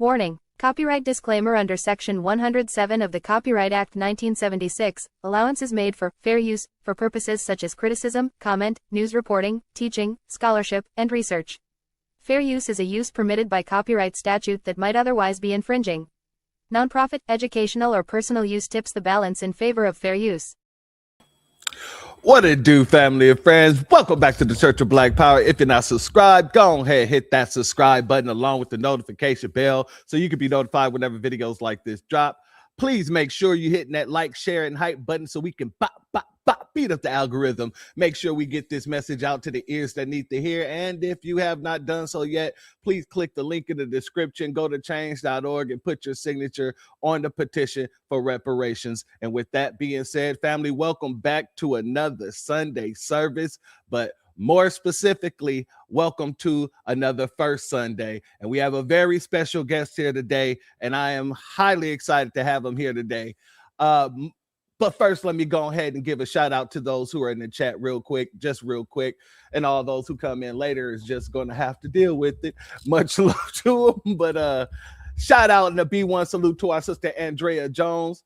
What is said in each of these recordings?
Warning: Copyright disclaimer under Section 107 of the Copyright Act 1976, allowance is made for fair use, for purposes such as criticism, comment, news reporting, teaching, scholarship, and research. Fair use is a use permitted by copyright statute that might otherwise be infringing. Nonprofit, educational, or personal use tips the balance in favor of fair use. What it do, family and friends? Welcome back to the Church of Black Power. If you're not subscribed, go ahead, hit that subscribe button along with the notification bell so you can be notified whenever videos like this drop. Please make sure you're hitting that like, share, and hype button so we can beat up the algorithm. Make sure we get this message out to the ears that need to hear. And if you have not done so yet, please click the link in the description, go to change.org and put your signature on the petition for reparations. And with that being said, family, welcome back to another Sunday service, but more specifically, welcome to another First Sunday. And we have a very special guest here today, and I am highly excited to have him here today. But first, let me go ahead and give a shout out to those who are in the chat real quick, and all those who come in later is just going to have to deal with it. Much love to them. But shout out and a B1 salute to our sister Andrea Jones.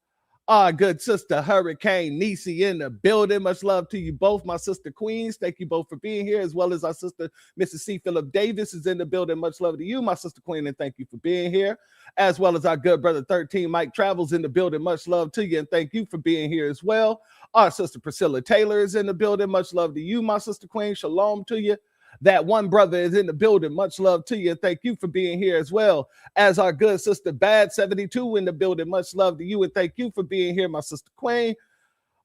Our good sister Hurricane Nisi in the building. Much love to you both, my sister Queens. Thank you both for being here, as well as our sister Mrs. C. Phillip Davis is in the building. Much love to you, my sister Queen, and thank you for being here, as well as our good brother 13 Mike Travels in the building. Much love to you, and thank you for being here as well. Our sister Priscilla Taylor is in the building. Much love to you, my sister Queen. Shalom to you. That one brother is in the building. Much love to you. And thank you for being here as well. As our good sister Bad 72 in the building. Much love to you. And thank you for being here, my sister Queen.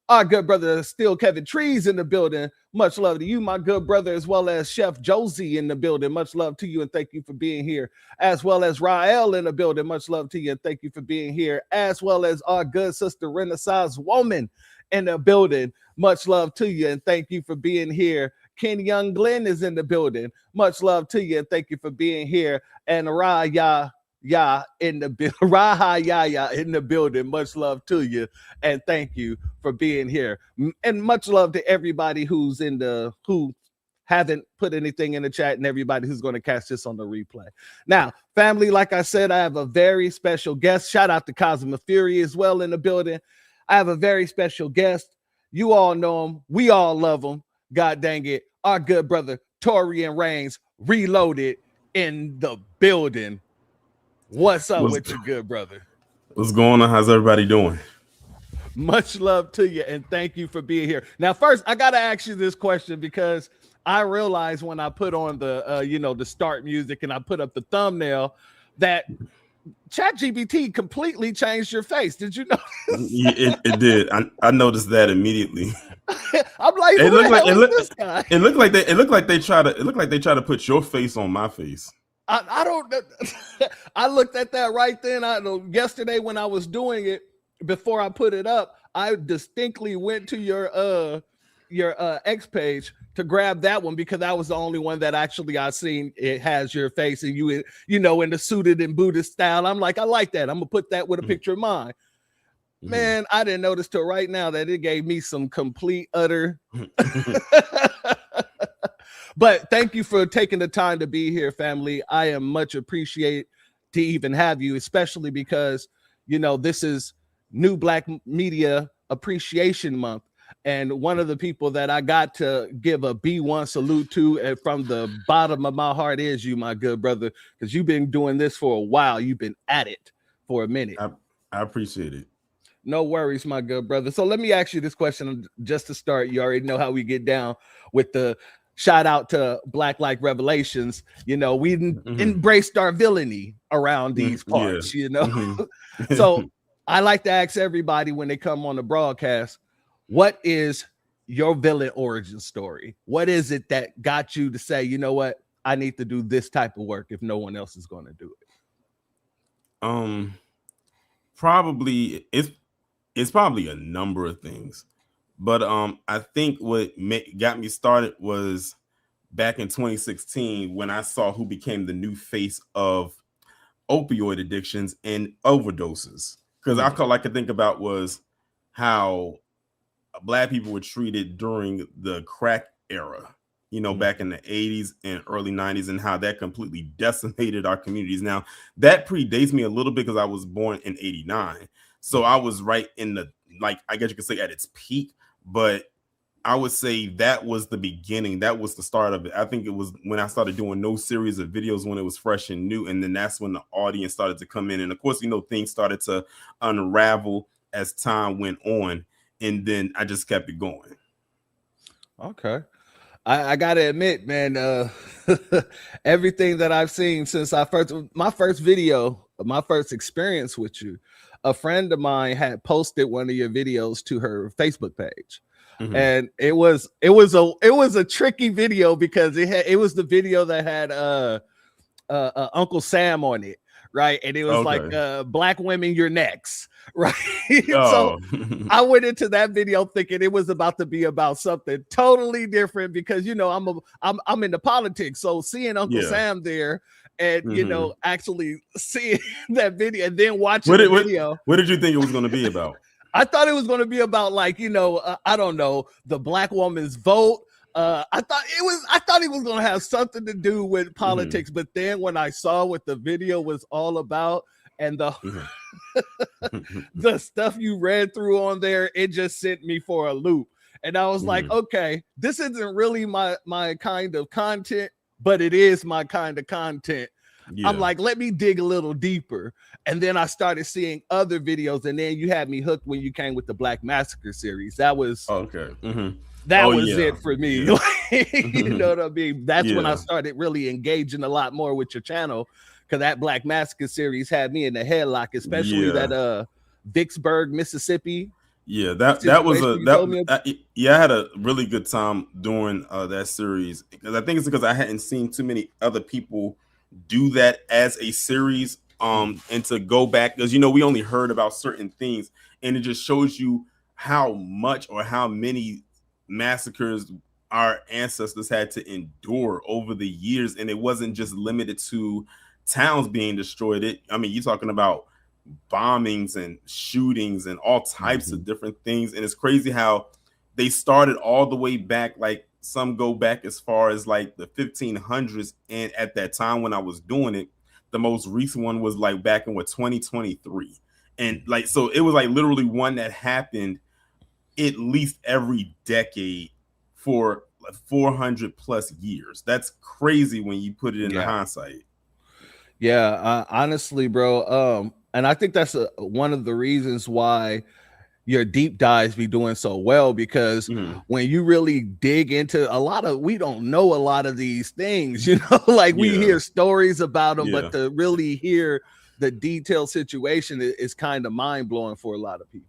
Our good brother Still Kevin Trees in the building. Much love to you, my good brother, as well as Chef Josie in the building. Much love to you. And thank you for being here. As well as Rael in the building. Much love to you. And thank you for being here. As well as our good sister Renaissance Woman in the building. Much love to you. And thank you for being here. Ken Young Glenn is in the building. Much love to you, and thank you for being here. And Raya in the in the building. Much love to you, and thank you for being here. And much love to everybody who haven't put anything in the chat, and everybody who's going to catch this on the replay. Now, family, like I said, I have a very special guest. Shout out to Cosmo Fury as well in the building. I have a very special guest. You all know him. We all love him. God dang it. Our good brother, TaureanReigns, reloaded in the building. What's up with you, good brother? What's going on? How's everybody doing? Much love to you, and thank you for being here. Now, first, I got to ask you this question because I realized when I put on the, the start music and I put up the thumbnail that ChatGPT completely changed your face. Did you know? It did. I noticed that immediately. I'm like, it looked like they try to put your face on my face. I don't know. I looked at that right then. I know yesterday when I was doing it before I put it up, I distinctly went to your X page to grab that one because that was the only one that actually I seen. It has your face and you in the suited and Buddhist style. I'm like, I like that. I'm gonna put that with a picture of mine. Man, I didn't notice till right now that it gave me some complete utter. But thank you for taking the time to be here, family. I am much appreciated to even have you, especially because this is New Black Media Appreciation Month. And one of the people that I got to give a B1 salute to and from the bottom of my heart is you, my good brother, because you've been doing this for a while. You've been at it for a minute. I appreciate it. No worries, my good brother. So let me ask you this question just to start. You already know how we get down with the shout out to Black Like Revelations. We embraced our villainy around these parts, So I like to ask everybody when they come on the broadcast, what is your villain origin story? What is it that got you to say, you know what, I need to do this type of work if no one else is going to do it? Probably it's probably a number of things, but I think what got me started was back in 2016 when I saw who became the new face of opioid addictions and overdoses. Because all I could think about was how Black people were treated during the crack era. you know, back in the 80s and early 90s, and how that completely decimated our communities. Now, that predates me a little bit because I was born in 89. So I was right in the, like, I guess you could say at its peak, but I would say that was the beginning. That was the start of it. I think it was when I started doing no series of videos when it was fresh and new. And then that's when the audience started to come in. And of course, you know, things started to unravel as time went on. And then I just kept it going. Okay. I gotta admit, man, everything that I've seen since my first video, my first experience with you, a friend of mine had posted one of your videos to her Facebook page. And it was a tricky video because it was the video that had Uncle Sam on it, right? And it was like black women, you're next, right? So I went into that video thinking it was about to be about something totally different because, you know, I'm into politics, so seeing Uncle Sam there and you know, actually seeing that video and then watching the video. What did you think it was going to be about? I thought it was going to be about, like, you know, I don't know, the black woman's vote. I thought it was going to have something to do with politics. But then when I saw what the video was all about and the the stuff you read through on there, it just sent me for a loop. And I was like, okay, this isn't really my kind of content, but it is my kind of content. I'm like, let me dig a little deeper. And then I started seeing other videos, and then you had me hooked when you came with the Black Massacre series. That was that was it for me. You know what I mean? That's when I started really engaging a lot more with your channel, because that Black Massacre series had me in the headlock, especially that Vicksburg, Mississippi. Yeah, that was I had a really good time doing that series, because I think it's because I hadn't seen too many other people do that as a series, and to go back, because, you know, we only heard about certain things, and it just shows you how much or how many massacres our ancestors had to endure over the years. And it wasn't just limited to towns being destroyed. I mean, you're talking about bombings and shootings and all types of different things. And it's crazy how they started all the way back, like some go back as far as like the 1500s. And at that time when I was doing it, the most recent one was like back in 2023. And like, so it was like literally one that happened at least every decade for like 400 plus years. That's crazy when you put it in hindsight. Yeah, honestly, bro. And I think that's one of the reasons why your deep dives be doing so well, because when you really dig into we don't know a lot of these things, you know, like we hear stories about them, but to really hear the detailed situation is kind of mind blowing for a lot of people.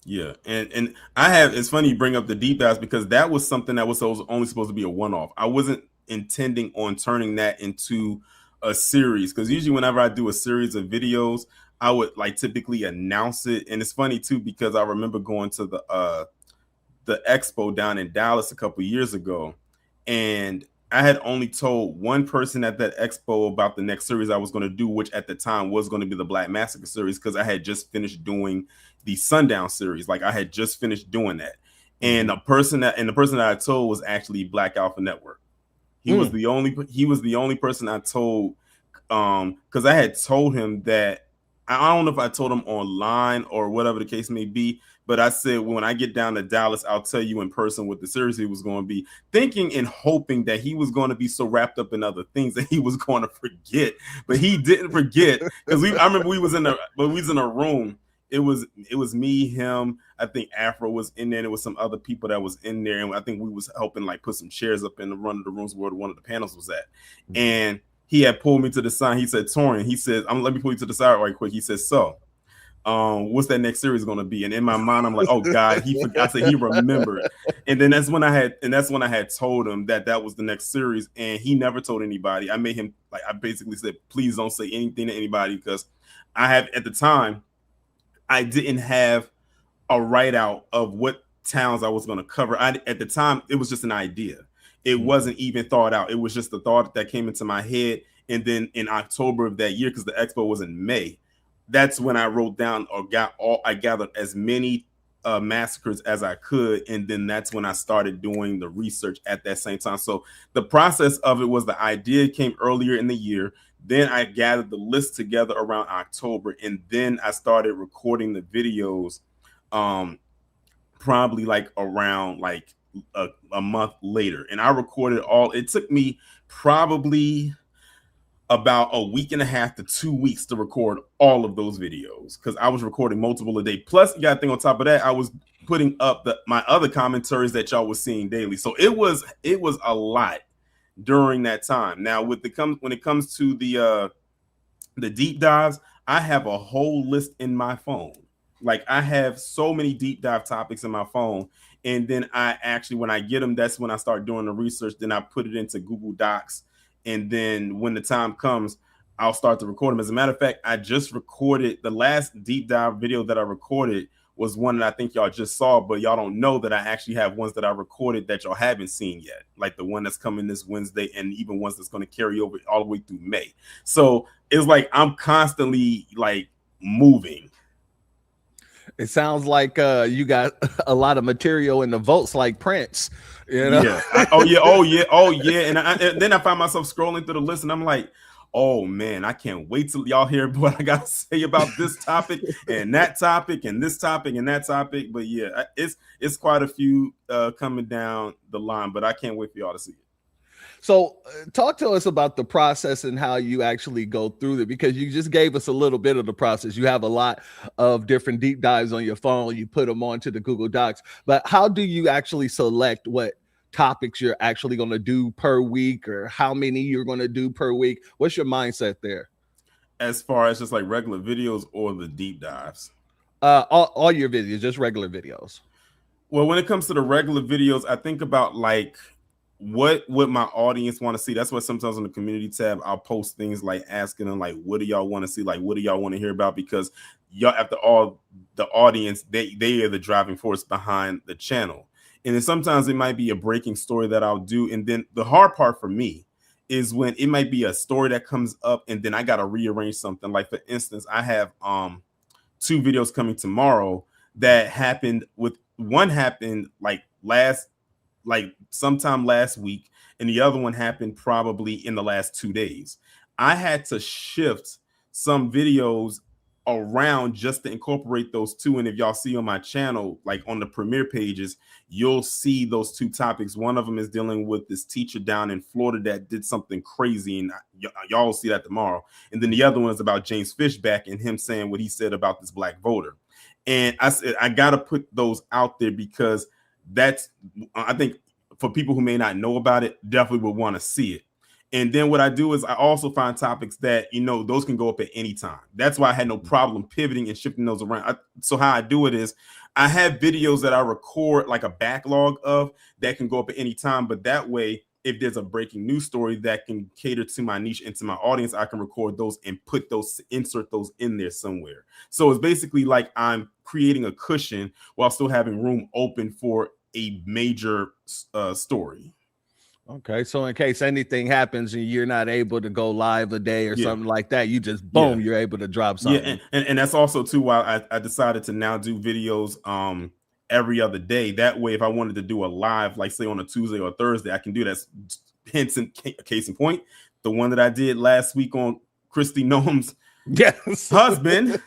Yeah. And it's funny you bring up the deep dives, because that was something that was only supposed to be a one-off. I wasn't intending on turning that into a series, because usually whenever I do a series of videos, I would like typically announce it. And it's funny too, because I remember going to the expo down in Dallas a couple years ago, and I had only told one person at that expo about the next series I was going to do, which at the time was going to be the Black Massacre series, because I had just finished doing the Sundown series. Like I had just finished doing that. And the person that I told was actually Black Alpha Network. He was the only person I told, because I had told him that, I don't know if I told him online or whatever the case may be, but I said, when I get down to Dallas, I'll tell you in person what the series he was going to be, thinking and hoping that he was going to be so wrapped up in other things that he was going to forget. But he didn't forget, because I remember we was in a room. It was me, him, I think Afro was in there, and there was some other people that was in there, and I think we was helping like put some chairs up in one of the rooms where one of the panels was at. And he had pulled me to the side. He said, Taurean, he says, let me pull you to the side right quick. He says, so what's that next series going to be? And in my mind, I'm like, oh God, he forgot. I said he remembered. And then that's when I had told him that was the next series, and he never told anybody. I made him, like, I basically said, please don't say anything to anybody, because at the time, I didn't have a write out of what towns I was going to cover. At the time, it was just an idea. It wasn't even thought out. It was just the thought that came into my head. And then in October of that year, because the expo was in May, that's when I wrote down I gathered as many massacres as I could, and then that's when I started doing the research at that same time. So the process of it was the idea came earlier in the year. Then I gathered the list together around October, and then I started recording the videos probably like around like a month later. And I recorded all, it took me probably about a week and a half to 2 weeks to record all of those videos, because I was recording multiple a day. Plus, you got to think on top of that, I was putting up my other commentaries that y'all was seeing daily. So it was a lot during that time. Now, when it comes to the deep dives, I have a whole list in my phone. Like, I have so many deep dive topics in my phone. And then I actually, when I get them, that's when I start doing the research. Then I put it into Google Docs. And then when the time comes, I'll start to record them. As a matter of fact, I just recorded the last deep dive video that I recorded was one that I think y'all just saw, but y'all don't know that I actually have ones that I recorded that y'all haven't seen yet, like the one that's coming this Wednesday, and even ones that's going to carry over all the way through May. So it's like I'm constantly like moving. It sounds like you got a lot of material in the votes, like Prince. You know? Yeah. Oh yeah. And then I find myself scrolling through the list, and I'm like, oh man, I can't wait till y'all hear what I got to say about this topic and that topic and this topic and that topic. But yeah, it's quite a few coming down the line, but I can't wait for y'all to see it. So talk to us about the process and how you actually go through it, because you just gave us a little bit of the process. You have a lot of different deep dives on your phone. You put them onto the Google Docs, but how do you actually select what topics you're actually going to do per week, or how many you're going to do per week? What's your mindset there? As far as just like regular videos or the deep dives? All your videos, just regular videos. Well, when it comes to the regular videos, I think about like, what would my audience want to see? That's why sometimes on the community tab, I'll post things like asking them, like, what do y'all want to see? Like, what do y'all want to hear about? Because y'all, after all, the audience, they are the driving force behind the channel. And then sometimes it might be a breaking story that I'll do. And then the hard part for me is when it might be a story that comes up and then I got to rearrange something. Like, for instance, I have 2 videos coming tomorrow that happened with, one happened like sometime last week, and the other one happened probably in the last 2 days. I had to shift some videos around just to incorporate those 2. And if y'all see on my channel, like on the premiere pages, you'll see those 2 topics. One of them is dealing with this teacher down in Florida that did something crazy, and y'all will see that tomorrow. And then the other one is about James Fishback and him saying what he said about this black voter. And I said, I got to put those out there because that's, I think for people who may not know about it, definitely would want to see it. And then what I do is I also find topics that, you know, those can go up at any time. That's why I had no problem pivoting and shifting those around. So how I do it is I have videos that I record like a backlog of that can go up at any time. But that way, if there's a breaking news story that can cater to my niche and to my audience, I can record those and insert those in there somewhere. So it's basically like I'm creating a cushion while still having room open for a major story. Okay, so in case anything happens and you're not able to go live a day or something like that, you just boom, you're able to drop something. Yeah, and that's also too why I decided to now do videos every other day. That way, if I wanted to do a live, like say on a Tuesday or Thursday, I can do that. Hence, case in point, the one that I did last week on Christy Noam's husband.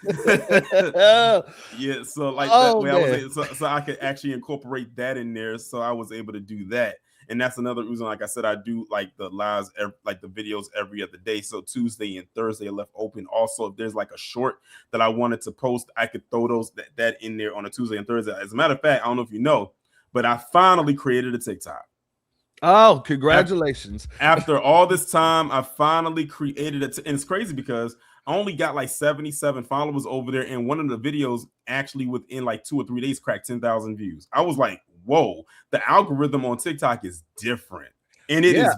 Yeah, so like that way I was able, so I could actually incorporate that in there. So I was able to do that. And that's another reason, like I said, I do like the lives, like the videos every other day. So Tuesday and Thursday are left open. Also, if there's like a short that I wanted to post, I could throw those that in there on a Tuesday and Thursday. As a matter of fact, I don't know if you know, but I finally created a TikTok. Oh, congratulations. After all this time, I finally created it. And it's crazy because I only got like 77 followers over there. And one of the videos actually within like 2 or 3 days cracked 10,000 views. I was like, whoa, the algorithm on TikTok is different. And it is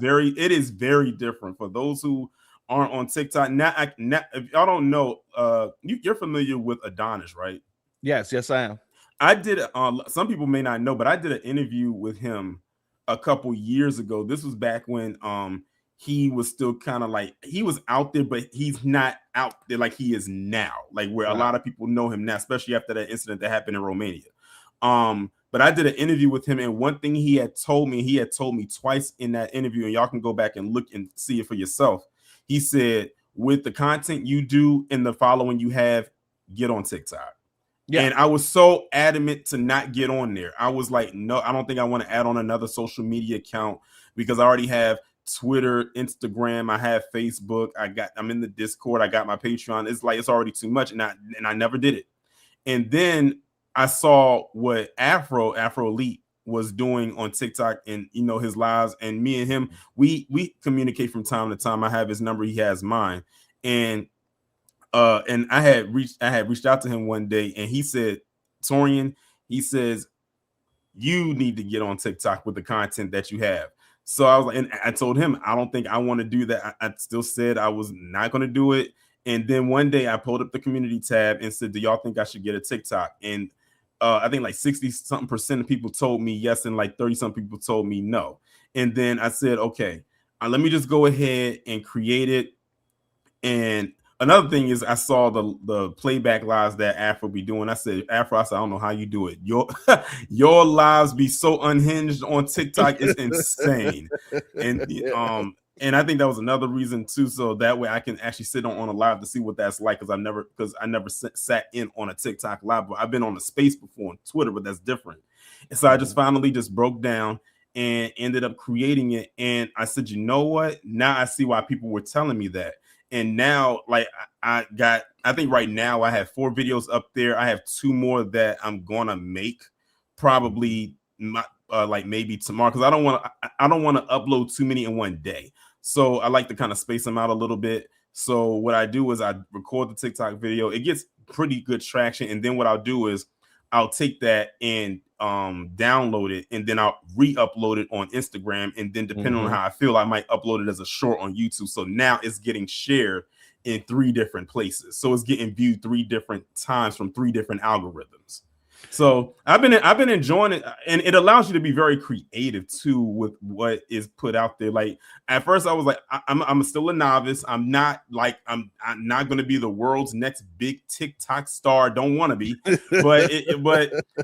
very different for those who aren't on TikTok. Now, if y'all don't know, you're familiar with Adonis, right? Yes, I am. I did, some people may not know, but I did an interview with him a couple years ago. This was back when he was still kind of like, he was out there, but he's not out there like he is now, like where a lot of people know him now, especially after that incident that happened in Romania. But I did an interview with him, and one thing he had told me twice in that interview, and y'all can go back and look and see it for yourself. He said, with the content you do and the following you have, get on TikTok. Yeah. And I was so adamant to not get on there. I was like, no, I don't think I want to add on another social media account because I already have Twitter, Instagram, I have Facebook, I'm in the Discord, I got my Patreon. It's like it's already too much, and I never did it. And then I saw what Afro Elite was doing on TikTok and his lives, and me and him, we communicate from time to time. I have his number, he has mine, and I had reached out to him one day, and he said, Taurian, he says, you need to get on TikTok with the content that you have. So I was like, and I told him, I don't think I want to do that. I still said I was not going to do it. And then one day I pulled up the community tab and said, do y'all think I should get a TikTok? And I think like 60-something% of people told me yes, and like 30-something people told me no. And then I said, okay, let me just go ahead and create it. And another thing is, I saw the playback lives that Afro be doing. I said, Afro, I don't know how you do it. Your lives be so unhinged on TikTok. It's insane. And I think that was another reason too. So that way I can actually sit on a live to see what that's like. Because I never sat in on a TikTok live, but I've been on a space before on Twitter, but that's different. And so I just finally just broke down and ended up creating it. And I said, you know what? Now I see why people were telling me that. And now, like, I think right now I have 4 videos up there. I have 2 more that I'm gonna make, probably like maybe tomorrow, because I don't want to upload too many in one day. So I like to kind of space them out a little bit. So what I do is I record the TikTok video. It gets pretty good traction, and then what I'll do is I'll take that and download it, and then I'll re-upload it on Instagram, and then depending on how I feel, I might upload it as a short on YouTube. So now it's getting shared in 3 different places, so it's getting viewed 3 different times from 3 different algorithms. So I've been enjoying it, and it allows you to be very creative too with what is put out there. Like at first I was like, I'm still a novice. I'm not going to be the world's next big TikTok star. Don't want to be, but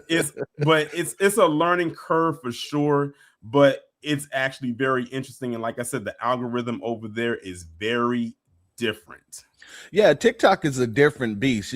it's a learning curve for sure. But it's actually very interesting, and like I said, the algorithm over there is very different. Yeah, TikTok is a different beast.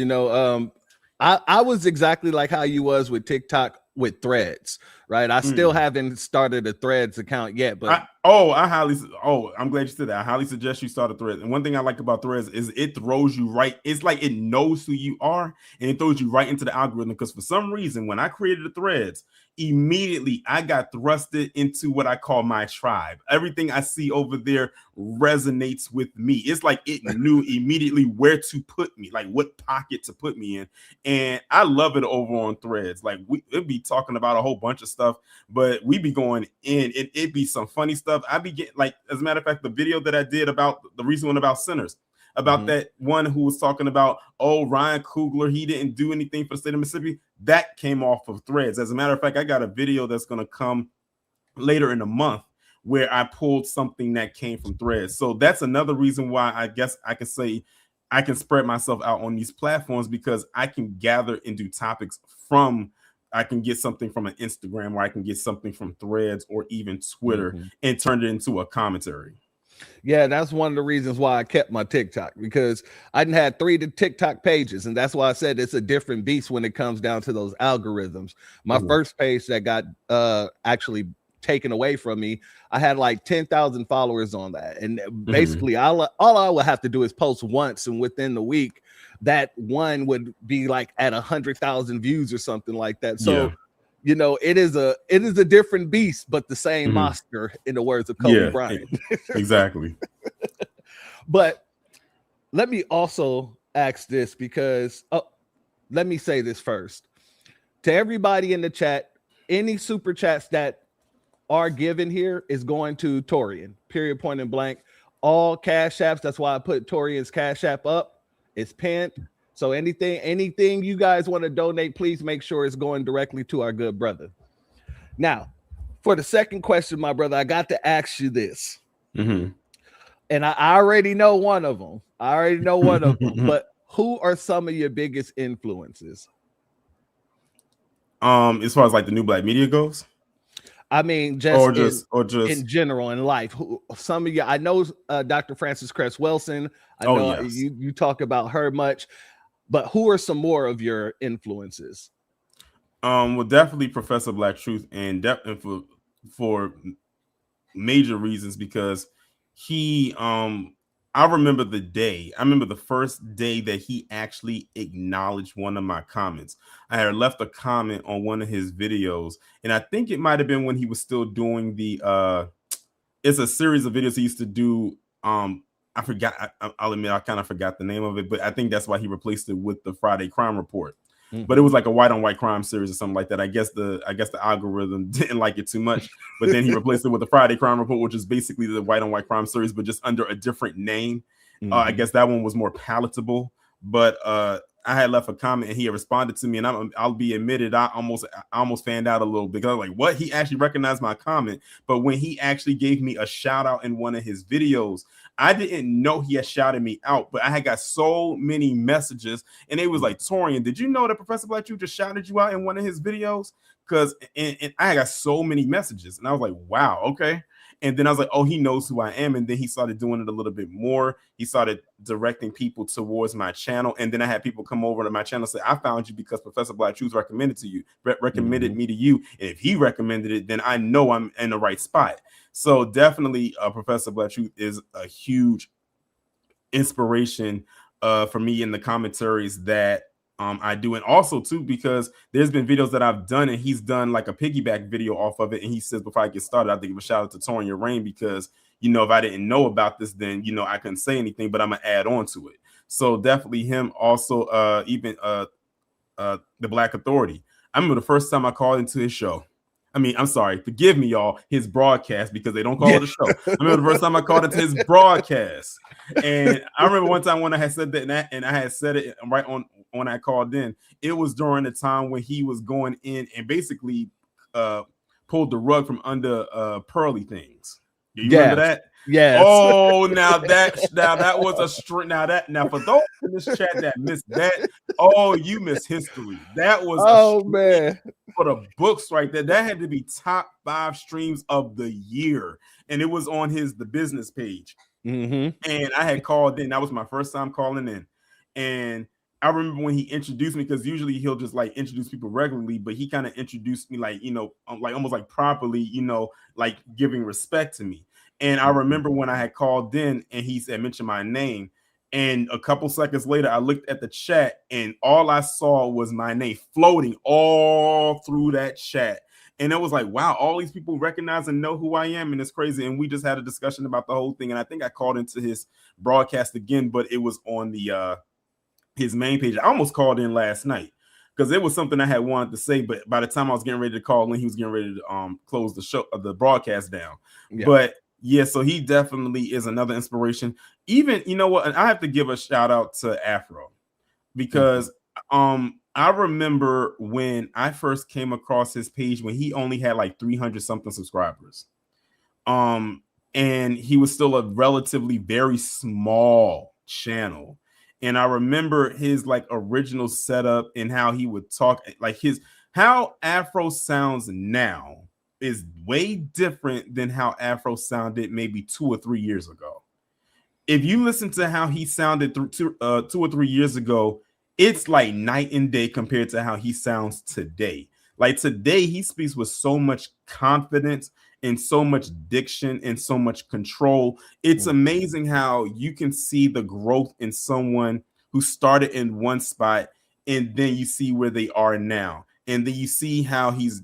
I was exactly like how you was with TikTok with Threads, right? I still haven't started a Threads account yet, but I'm glad you said that. I highly suggest you start a Threads. And one thing I like about Threads is it throws you right. It's like it knows who you are, and it throws you right into the algorithm. Because for some reason, when I created the Threads, immediately I got thrusted into what I call my tribe. Everything I see over there resonates with me. It's like it knew immediately where to put me, like what pocket to put me in. And I love it over on Threads. Like it'd be talking about a whole bunch of stuff, but we be going in, and it'd be some funny stuff. I be getting, like, as a matter of fact, the video that I did about the recent one about sinners, about that one who was talking about, Ryan Coogler, he didn't do anything for the state of Mississippi. That came off of Threads. As a matter of fact, I got a video that's going to come later in the month where I pulled something that came from Threads. So that's another reason why I guess I can say I can spread myself out on these platforms, because I can gather and do topics from, I can get something from an Instagram, or I can get something from Threads or even Twitter and turn it into a commentary. Yeah, that's one of the reasons why I kept my TikTok, because I didn't have 3 TikTok pages, and that's why I said it's a different beast when it comes down to those algorithms. My first page that got actually taken away from me, I had like 10,000 followers on that, and basically all I would have to do is post once, and within the week, that one would be like at 100,000 views or something like that. So it is a different beast, but the same monster, in the words of Kobe Bryant. Exactly. But let me also ask this, because let me say this first to everybody in the chat. Any super chats that are given here is going to Taurian, period, point and blank. All cash apps, that's why I put Taurian's cash app up. It's pinned. So anything you guys want to donate, please make sure it's going directly to our good brother. Now, for the second question, my brother, I got to ask you this. And I already know one of them. But who are some of your biggest influences? As far as like the new black media goes. I mean, or just just in general in life. Some of you, I know Dr. Frances Cress Wilson. I know yes. you talk about her much, but who are some more of your influences? Well, definitely Professor Black Truth, and definitely for major reasons, because he I remember the first day that he actually acknowledged one of my comments. I had left a comment on one of his videos, and I think it might have been when he was still doing the it's a series of videos he used to do. I forgot, I'll admit I kind of forgot the name of it, but I think that's why he replaced it with the Friday Crime Report. But it was like a white on white crime series or something like that. I guess the algorithm didn't like it too much, but then he replaced it with the Friday Crime Report, which is basically the white on white crime series, but just under a different name. I guess that one was more palatable. But I had left a comment and he had responded to me, and I'll be admitted, I almost fanned out a little bit, because I was like, what? He actually recognized my comment. But when he actually gave me a shout out in one of his videos, I didn't know he had shouted me out, but I had got so many messages, and it was like, Taurian, did you know that Professor Black Truth just shouted you out in one of his videos? Because and I got so many messages, and I was like, wow, okay. And then I was like, oh, he knows who I am. And then he started doing it a little bit more. He started directing people towards my channel. And then I had people come over to my channel and say, I found you because Professor Black Truth recommended me to you. And if he recommended it, then I know I'm in the right spot. So definitely Professor Black Truth is a huge inspiration for me in the commentaries that I do. And also too, because there's been videos that I've done and he's done like a piggyback video off of it. And he says, before I get started, I have to give a shout out to TaureanReigns, because, you know, if I didn't know about this, then, you know, I couldn't say anything, but I'm gonna add on to it. So definitely him. Also, even the Black Authority. I remember the first time I called into his show. I mean, I'm sorry, forgive me, y'all, his broadcast, because they don't call it a show. I remember the first time I called into his broadcast. And I remember one time when I had said that, and I had said it right on when I called in, it was during the time when he was going in and basically pulled the rug from under Pearly Things. Do you remember that? Yes. Oh, now that was a string. Now for those in this chat that missed that, oh, you missed history. That was man, for the books right there. That had to be top 5 streams of the year, and it was on the business page. And I had called in. That was my first time calling in, and I remember when he introduced me, because usually he'll just like introduce people regularly, but he kind of introduced me like, you know, like almost like properly, you know, like giving respect to me. And I remember when I had called in and he said, mention my name. And a couple seconds later, I looked at the chat and all I saw was my name floating all through that chat. And it was like, wow, all these people recognize and know who I am. And it's crazy. And we just had a discussion about the whole thing. And I think I called into his broadcast again, but it was on the his main page. I almost called in last night because it was something I had wanted to say. But by the time I was getting ready to call in, he was getting ready to close the show, the broadcast down. Yeah. But yeah, so he definitely is another inspiration. Even, you know what, and I have to give a shout out to Afro, because I remember when I first came across his page when he only had like 300 something subscribers. And he was still a relatively very small channel. And I remember his like original setup and how he would talk, like how Afro sounds now is way different than how Afro sounded maybe 2 or 3 years ago. If you listen to how he sounded 2 or 3 years ago, it's like night and day compared to how he sounds today. Like today, he speaks with so much confidence and so much diction and so much control. It's amazing how you can see the growth in someone who started in one spot and then you see where they are now. And then you see how he's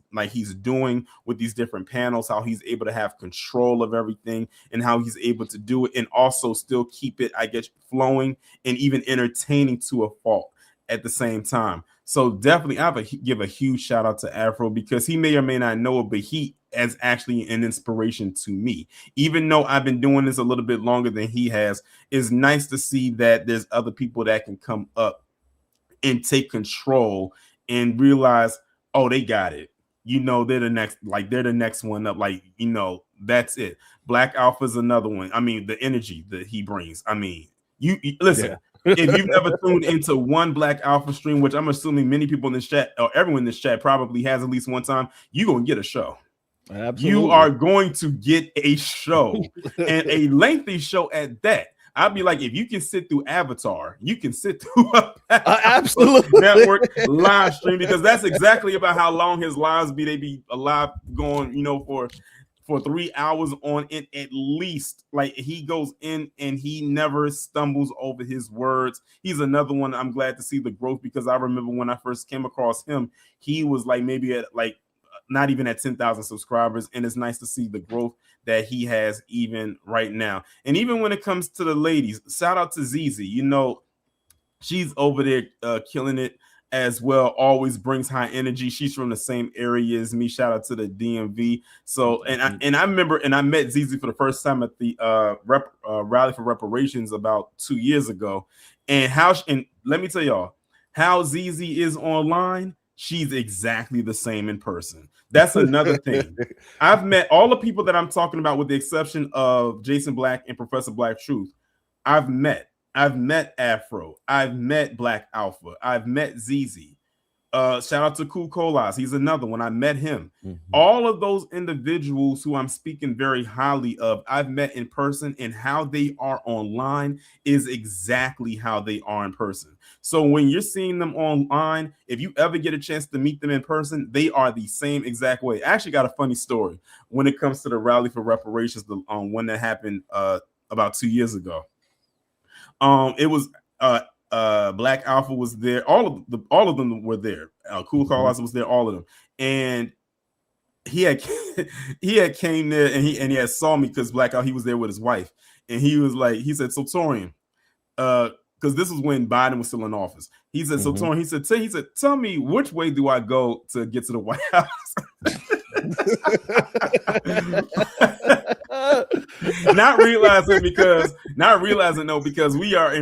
doing with these different panels, how he's able to have control of everything and how he's able to do it and also still keep it, I guess, flowing and even entertaining to a fault at the same time. So definitely I have to give a huge shout out to Afro, because he may or may not know it, but he is actually an inspiration to me. Even though I've been doing this a little bit longer than he has, it's nice to see that there's other people that can come up and take control and realize, oh, they got it. You know, they're the next one up. Like, you know, that's it. Black Alpha is another one. I mean, the energy that he brings. I mean, you listen. Yeah. if you've never tuned into one Black Alpha stream, which I'm assuming many people in this chat or everyone in this chat probably has at least one time, you're going to get a show. Absolutely. You are going to get a show and a lengthy show at that. I'd be like, if you can sit through Avatar, you can sit through a absolutely network live stream, because that's exactly about how long his lives be. They be alive going, you know, for 3 hours on it at least. Like, he goes in and he never stumbles over his words. He's another one I'm glad to see the growth, because I remember when I first came across him, he was like maybe at like not even at 10,000 subscribers, and it's nice to see the growth that he has even right now. And even when it comes to the ladies, shout out to ZZ. You know, she's over there killing it as well. Always brings high energy. She's from the same area as me. Shout out to the DMV. So, and I remember, and I met ZZ for the first time at the Rally for Reparations about 2 years ago. And let me tell y'all how ZZ is online. She's exactly the same in person. That's another thing. I've met all the people that I'm talking about, with the exception of Jason Black and Professor Black Truth. I've met Afro. I've met Black Alpha. I've met ZZ. Shout out to Cool Colas. He's another one. I met him. All of those individuals who I'm speaking very highly of, I've met in person, and how they are online is exactly how they are in person. So when you're seeing them online, if you ever get a chance to meet them in person, they are the same exact way. I actually got a funny story when it comes to the Rally for Reparations, the one that happened about 2 years ago. It was Black Alpha was there. All of them were there. Cool Carlos was there. All of them, and he had came there, and he had saw me because Black Alpha, he was there with his wife, and he was like, he said, "So Taurean, because this was when Biden was still in office." He said, "So Taurean," he said, "Tell me, which way do I go to get to the White House?" not realizing because we are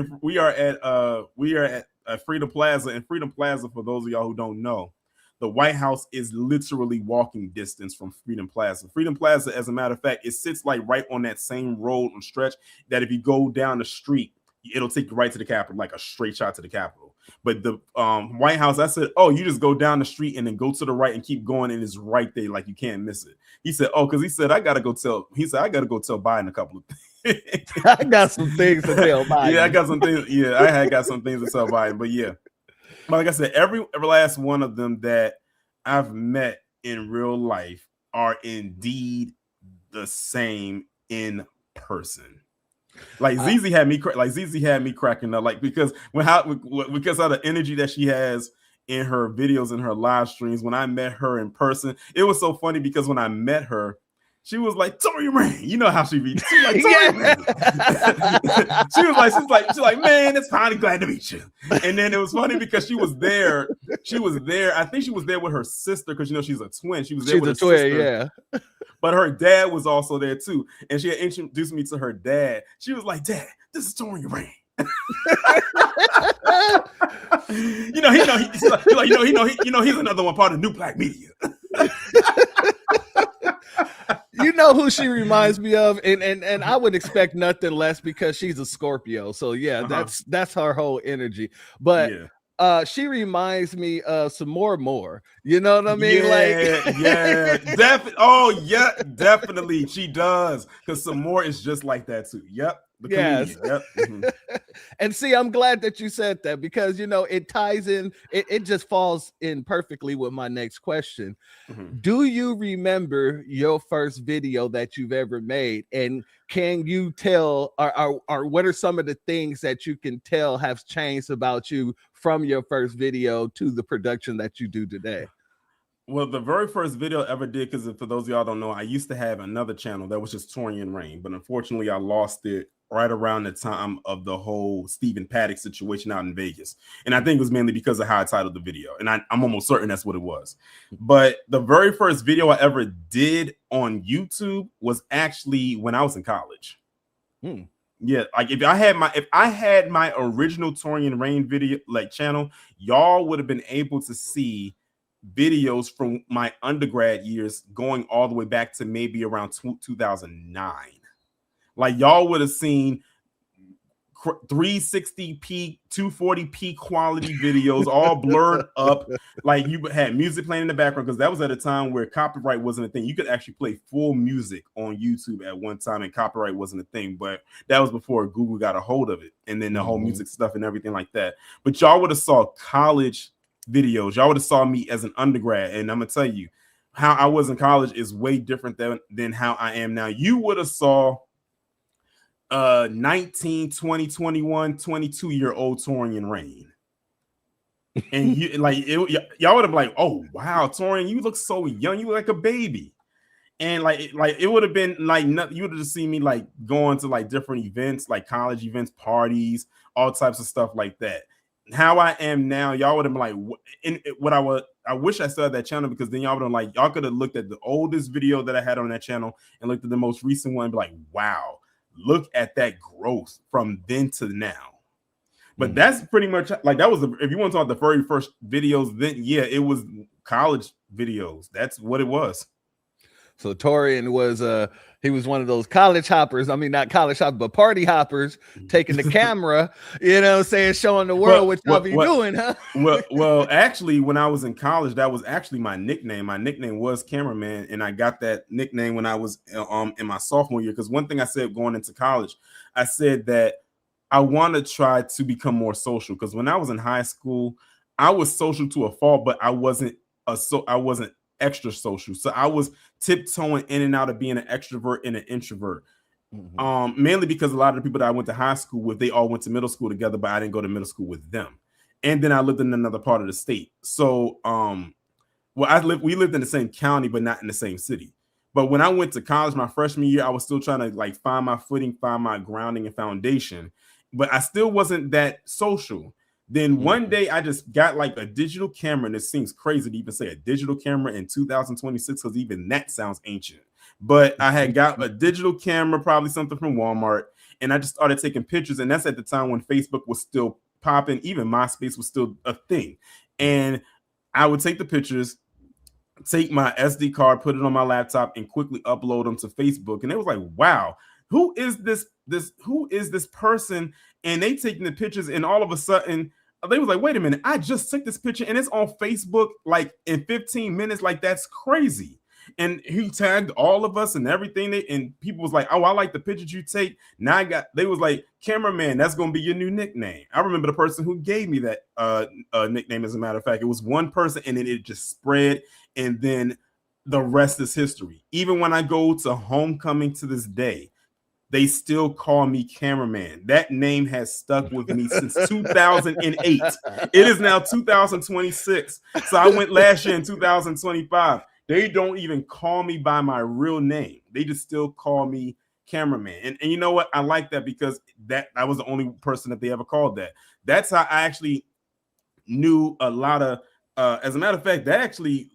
at Freedom Plaza, and Freedom Plaza, for those of y'all who don't know, the White House is literally walking distance from Freedom Plaza. Freedom Plaza, as a matter of fact, it sits like right on that same road and stretch that if you go down the street, it'll take you right to the Capitol, like a straight shot to the Capitol. But the White House, I said, "Oh, you just go down the street and then go to the right and keep going, and it's right there, like you can't miss it." He said, "Oh, because he said I gotta go tell Biden a couple of things." I got some things to tell Biden. Yeah, I got some things. Yeah, I had got some things to tell Biden. But yeah, but like I said, every last one of them that I've met in real life are indeed the same in person. Like ZZ had me cracking up, like because of the energy that she has in her videos and her live streams. When I met her in person, it was so funny because when I met her, she was like, "TaureanReigns," you know how she be. She's like, "TaureanReigns." She's like, "Man, it's finally glad to meet you." And then it was funny because she was there. I think she was there with her sister, because you know she's a twin. She was there with her sister. Yeah. But her dad was also there too, and she had introduced me to her dad. She was like, "Dad, this is TaureanReigns." He's another one part of New Black Media. You know who she reminds me of, and I would expect nothing less because she's a Scorpio. So yeah, that's her whole energy. But she reminds me of some more. You know what I mean? Definitely she does. Because some more is just like that too. Yep. Yes. Yep. And see, I'm glad that you said that, because you know it ties in. It just falls in perfectly with my next question. Do you remember your first video that you've ever made, and can you tell, or what are some of the things that you can tell have changed about you from your first video to the production that you do today? Well, the very first video I ever did, because for those of y'all don't know, I used to have another channel that was just TaureanReigns, but unfortunately I lost it right around the time of the whole Stephen Paddock situation out in Vegas. And I think it was mainly because of how I titled the video. And I'm almost certain that's what it was. But the very first video I ever did on YouTube was actually when I was in college. Yeah, like if I had my original TaureanReigns video channel, y'all would have been able to see videos from my undergrad years going all the way back to maybe around 2009. Like y'all would have seen 360p 240p quality videos, all blurred up, like you had music playing in the background, because that was at a time where copyright wasn't a thing. You could actually play full music on YouTube at one time, and copyright wasn't a thing, but that was before Google got a hold of it, and then the whole music stuff and everything like that. But y'all would have saw college videos. Y'all would have saw me as an undergrad, and I'm gonna tell you how I was in college is way different than how I am now. You would have saw 19, 20, 21, 22-year-old TaureanReigns. And you like it, y'all would have been like, oh wow, Taurean, you look so young, you look like a baby. And like it would have been like nothing. You would have just seen me like going to like different events, like college events, parties, all types of stuff like that. How I am now, y'all would have been like, I wish I still had that channel, because then y'all would have like, y'all could have looked at the oldest video that I had on that channel and looked at the most recent one and be like, wow, look at that growth from then to now. But that's pretty much like, that was if you want to talk the very first videos, then yeah, it was college videos. That's what it was. So Taurean was he was one of those college hoppers. I mean, not college hoppers, but party hoppers, taking the camera, you know what I'm saying, showing the world what y'all be doing, huh? Well, actually, when I was in college, that was actually my nickname. My nickname was Cameraman, and I got that nickname when I was in my sophomore year. Because one thing I said going into college, I said that I want to try to become more social. Because when I was in high school, I was social to a fault, but I wasn't extra social. So I was tiptoeing in and out of being an extrovert and an introvert. Mainly because a lot of the people that I went to high school with, they all went to middle school together, but I didn't go to middle school with them. And then I lived in another part of the state. So we lived in the same county, but not in the same city. But when I went to college my freshman year, I was still trying to like find my footing, find my grounding and foundation, but I still wasn't that social. Then one day I just got like a digital camera, and it seems crazy to even say a digital camera in 2026, because even that sounds ancient. But I had got a digital camera, probably something from Walmart, and I just started taking pictures. And that's at the time when Facebook was still popping, even MySpace was still a thing. And I would take the pictures, take my SD card, put it on my laptop, and quickly upload them to Facebook. And it was like, wow, who is this person? And they taking the pictures, and all of a sudden they was like, wait a minute, I just took this picture and it's on Facebook like in 15 minutes. Like, that's crazy. And he tagged all of us and everything. And people was like, oh, I like the pictures you take. Now they was like, Cameraman, that's going to be your new nickname. I remember the person who gave me that nickname. As a matter of fact, it was one person, and then it just spread. And then the rest is history. Even when I go to homecoming to this day, they still call me Cameraman. That name has stuck with me since 2008. It is now 2026. So I went last year in 2025. They don't even call me by my real name. They just still call me Cameraman. And you know what? I like that, because I was the only person that they ever called that. That's how I actually knew a lot of, as a matter of fact, that actually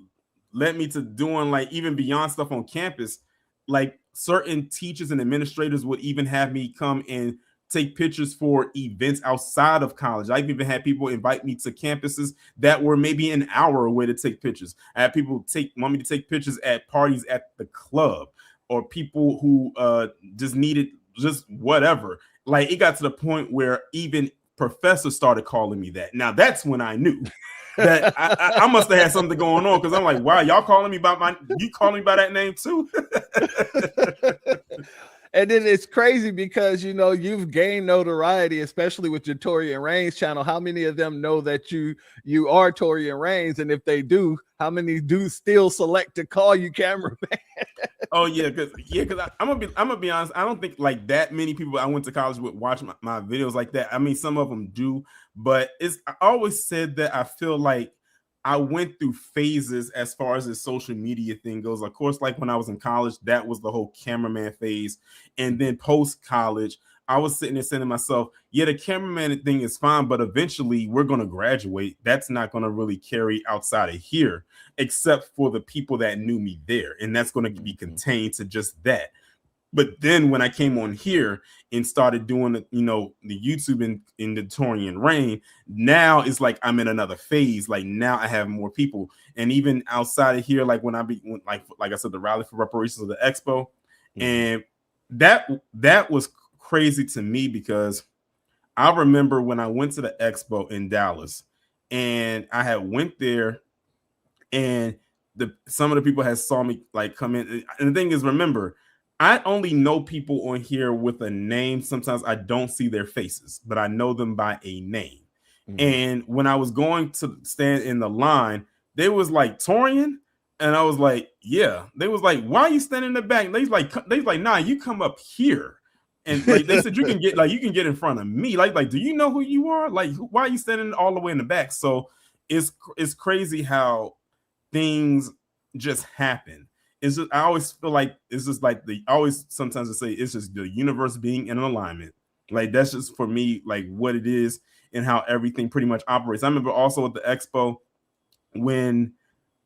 led me to doing like even beyond stuff on campus. Like, certain teachers and administrators would even have me come and take pictures for events outside of college. I've even had people invite me to campuses that were maybe an hour away to take pictures. I had people want me to take pictures at parties at the club, or people who just needed just whatever. Like, it got to the point where even professors started calling me that. Now that's when I knew that I must have had something going on, because I'm like, wow, y'all calling me by that name too? And then it's crazy because, you know, you've gained notoriety, especially with your TaureanReigns channel. How many of them know that you are TaureanReigns? And if they do, how many do still select to call you Cameraman? Oh yeah, because I'm gonna be honest. I don't think like that many people I went to college with watch my videos like that. I mean, some of them do, but I always said that I feel like I went through phases as far as the social media thing goes. Of course, like when I was in college, that was the whole cameraman phase. And then post-college, I was sitting there saying to myself, yeah, the cameraman thing is fine, but eventually we're going to graduate. That's not going to really carry outside of here, except for the people that knew me there. And that's going to be contained to just that. But then when I came on here and started doing, the YouTube in the TaureanReigns, now it's like I'm in another phase. Like, now I have more people, and even outside of here, like when like I said, the rally for reparations of the expo, and that was crazy to me, because I remember when I went to the expo in Dallas, and I had went there, and some of the people had saw me like come in. And the thing is, remember, I only know people on here with a name. Sometimes I don't see their faces, but I know them by a name. And when I was going to stand in the line, they was like, Taurean? And I was like, yeah. They was like, why are you standing in the back? They was like, nah, you come up here. And like they said, you can get in front of me. Like, do you know who you are? Like, why are you standing all the way in the back? So it's crazy how things just happen. It's just, I always feel like it's just like I always sometimes say it's just the universe being in alignment. Like that's just for me, like what it is and how everything pretty much operates. I remember also at the expo when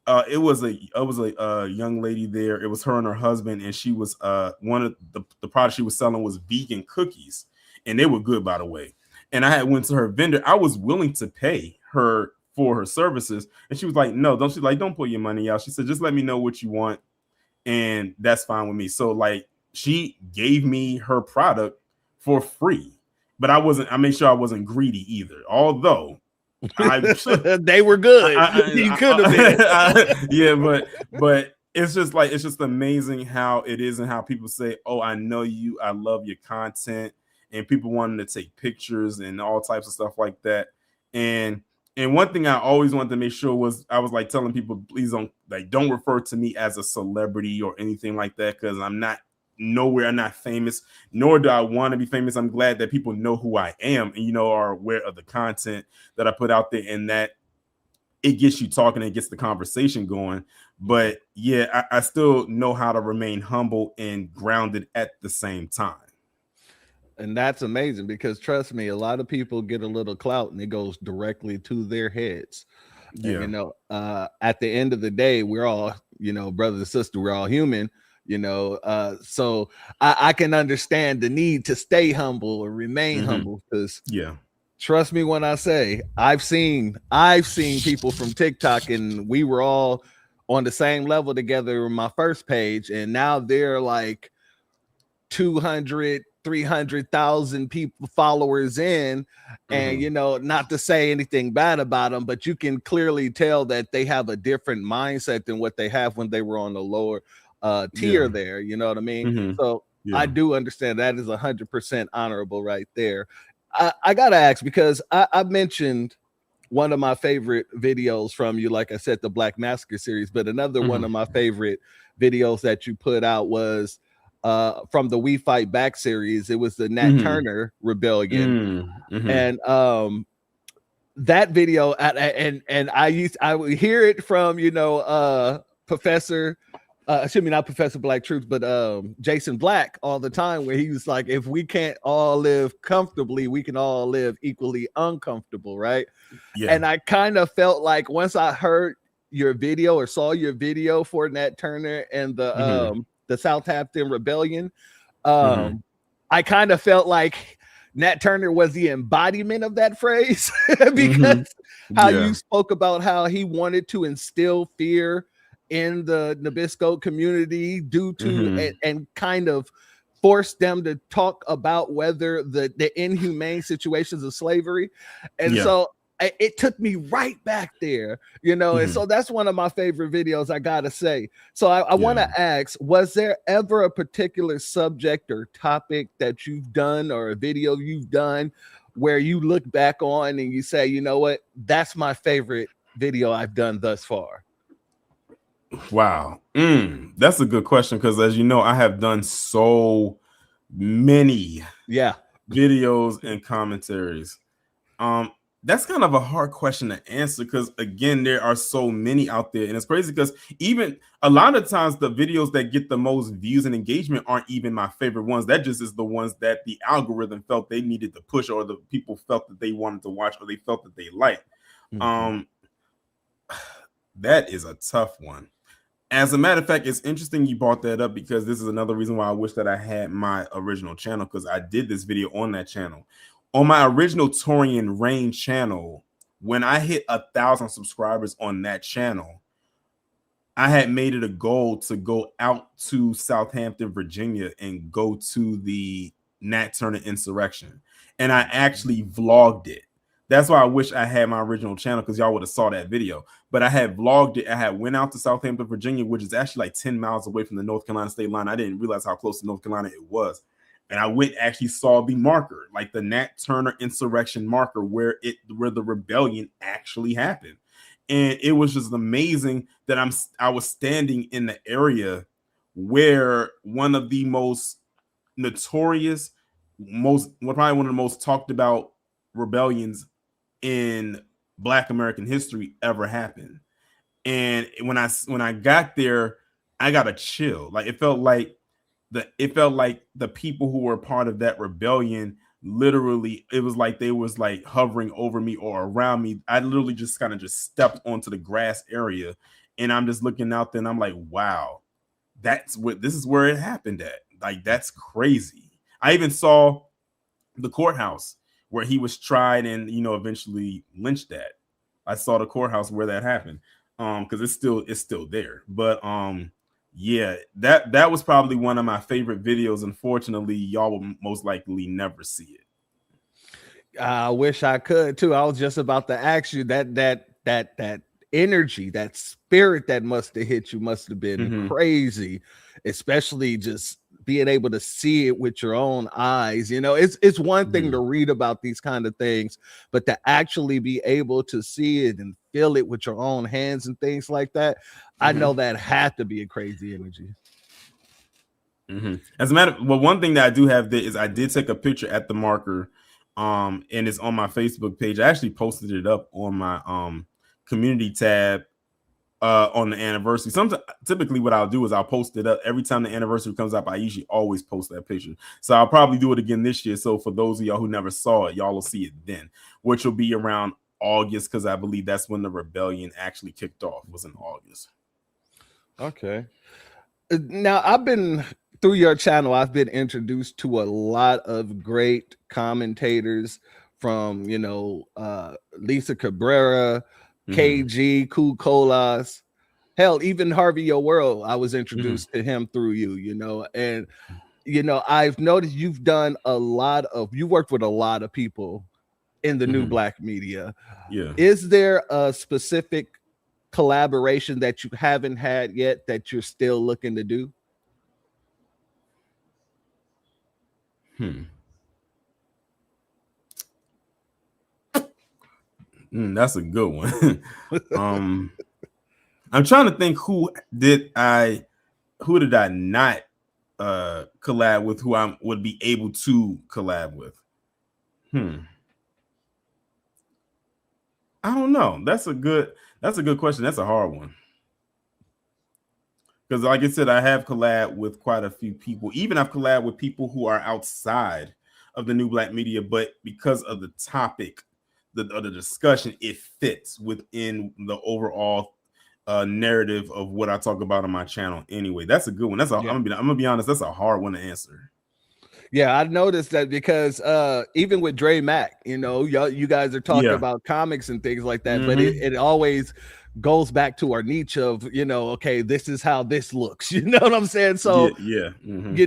it was a young lady there. It was her and her husband, and she was one of the products she was selling was vegan cookies, and they were good, by the way. And I had went to her vendor. I was willing to pay her for her services, and she was like, "No, don't pull your money out." She said, "Just let me know what you want, and that's fine with me." So like she gave me her product for free, but I made sure I wasn't greedy either. Although they were good. You could have been. Yeah, but it's just amazing how it is and how people say, "Oh, I know you. I love your content," and people wanting to take pictures and all types of stuff like that. And one thing I always wanted to make sure was I was like telling people, please don't refer to me as a celebrity or anything like that, because I'm not famous, nor do I want to be famous. I'm glad that people know who I am and are aware of the content that I put out there, and that it gets you talking and gets the conversation going. But yeah, I still know how to remain humble and grounded at the same time. And that's amazing, because trust me, a lot of people get a little clout and it goes directly to their heads. Yeah. And, at the end of the day, we're all, brothers and sisters, we're all human, so I can understand the need to stay humble or remain humble, because trust me when I say I've seen people from TikTok, and we were all on the same level together in my first page, and now they're like 200 300,000 people followers in, and not to say anything bad about them, but you can clearly tell that they have a different mindset than what they have when they were on the lower tier there, you know what I mean? So I do understand that is 100% honorable right there. I gotta ask, because I mentioned one of my favorite videos from you, like I said, the Black Massacre series, but another one of my favorite videos that you put out was from the We Fight Back series. It was the Nat Turner rebellion. And that video, and I would hear it from Professor not Professor Black Truth, but Jason Black all the time, where he was like, if we can't all live comfortably, we can all live equally uncomfortable, right? And I kind of felt like once I heard your video or saw your video for Nat Turner and the Southampton Rebellion, I kind of felt like Nat Turner was the embodiment of that phrase, because you spoke about how he wanted to instill fear in the Nabisco community due to and kind of force them to talk about whether the inhumane situations of slavery. And so it took me right back there, and so that's one of my favorite videos, I gotta say. So I want to ask, was there ever a particular subject or topic that you've done, or a video you've done, where you look back on and you say, you know what, that's my favorite video I've done thus far? Wow. That's a good question, because as you know, I have done so many videos and commentaries. That's kind of a hard question to answer, because again, there are so many out there, and it's crazy because even a lot of times the videos that get the most views and engagement aren't even my favorite ones. That just is the ones that the algorithm felt they needed to push, or the people felt that they wanted to watch, or they felt that they liked. That is a tough one. As a matter of fact, it's interesting you brought that up, because this is another reason why I wish that I had my original channel, because I did this video on that channel. On my original TaureanReigns channel, when I hit 1,000 subscribers on that channel, I had made it a goal to go out to Southampton, Virginia, and go to the Nat Turner insurrection, and I actually vlogged it. That's why I wish I had my original channel, because y'all would have saw that video. But I had vlogged it. I had went out to Southampton, Virginia, which is actually like 10 miles away from the North Carolina state line. I didn't realize how close to North Carolina it was. And I went actually saw the marker, like the Nat Turner insurrection marker, where the rebellion actually happened. And it was just amazing that I was standing in the area where one of the most notorious, probably one of the most talked about rebellions in Black American history ever happened. And when I got there, I got a chill. Like it felt like the people who were part of that rebellion, literally, it was like they was like hovering over me or around me. I literally just kind of just stepped onto the grass area, and I'm just looking out there, and I'm like, wow, this is where it happened at. Like, that's crazy. I even saw the courthouse where he was tried and, eventually lynched at. I saw the courthouse where that happened. Because it's still there. But yeah, that was probably one of my favorite videos. Unfortunately, y'all will most likely never see it. I wish I could too. I was just about to ask you that energy, that spirit that must have hit you must have been crazy, especially just being able to see it with your own eyes. It's one thing to read about these kind of things, but to actually be able to see it and feel it with your own hands and things like that, I know that had to be a crazy energy. As a matter of, one thing that I do have there is I did take a picture at the marker, and it's on my Facebook page. I actually posted it up on my community tab on the anniversary. Typically what I'll do is I'll post it up every time the anniversary comes up. I usually always post that picture, so I'll probably do it again this year. So for those of y'all who never saw it, y'all will see it then, which will be around August, because I believe that's when the rebellion actually kicked off, was in August. Okay. Now through your channel, I've been introduced to a lot of great commentators, from Lisa Cabrera, KG, Cool Colas, hell, even Harvey Your World. I was introduced to him through you, and I've noticed you've worked with a lot of people in the new Black media. Yeah. Is there a specific collaboration that you haven't had yet that you're still looking to do? That's a good one. I'm trying to think who did I not collab with, who I would be able to collab with. I don't know. That's a good question. That's a hard one. Because like I said, I have collabed with quite a few people. Even I've collabed with people who are outside of the new Black media, but because of the topic, the discussion, it fits within the overall narrative of what I talk about on my channel. Anyway, that's a good one. I'm gonna be honest, that's a hard one to answer. Yeah, I noticed that, because even with Dre Mac, you guys are talking about comics and things like that, but it always goes back to our niche of, okay, this is how this looks. You know what I'm saying? So and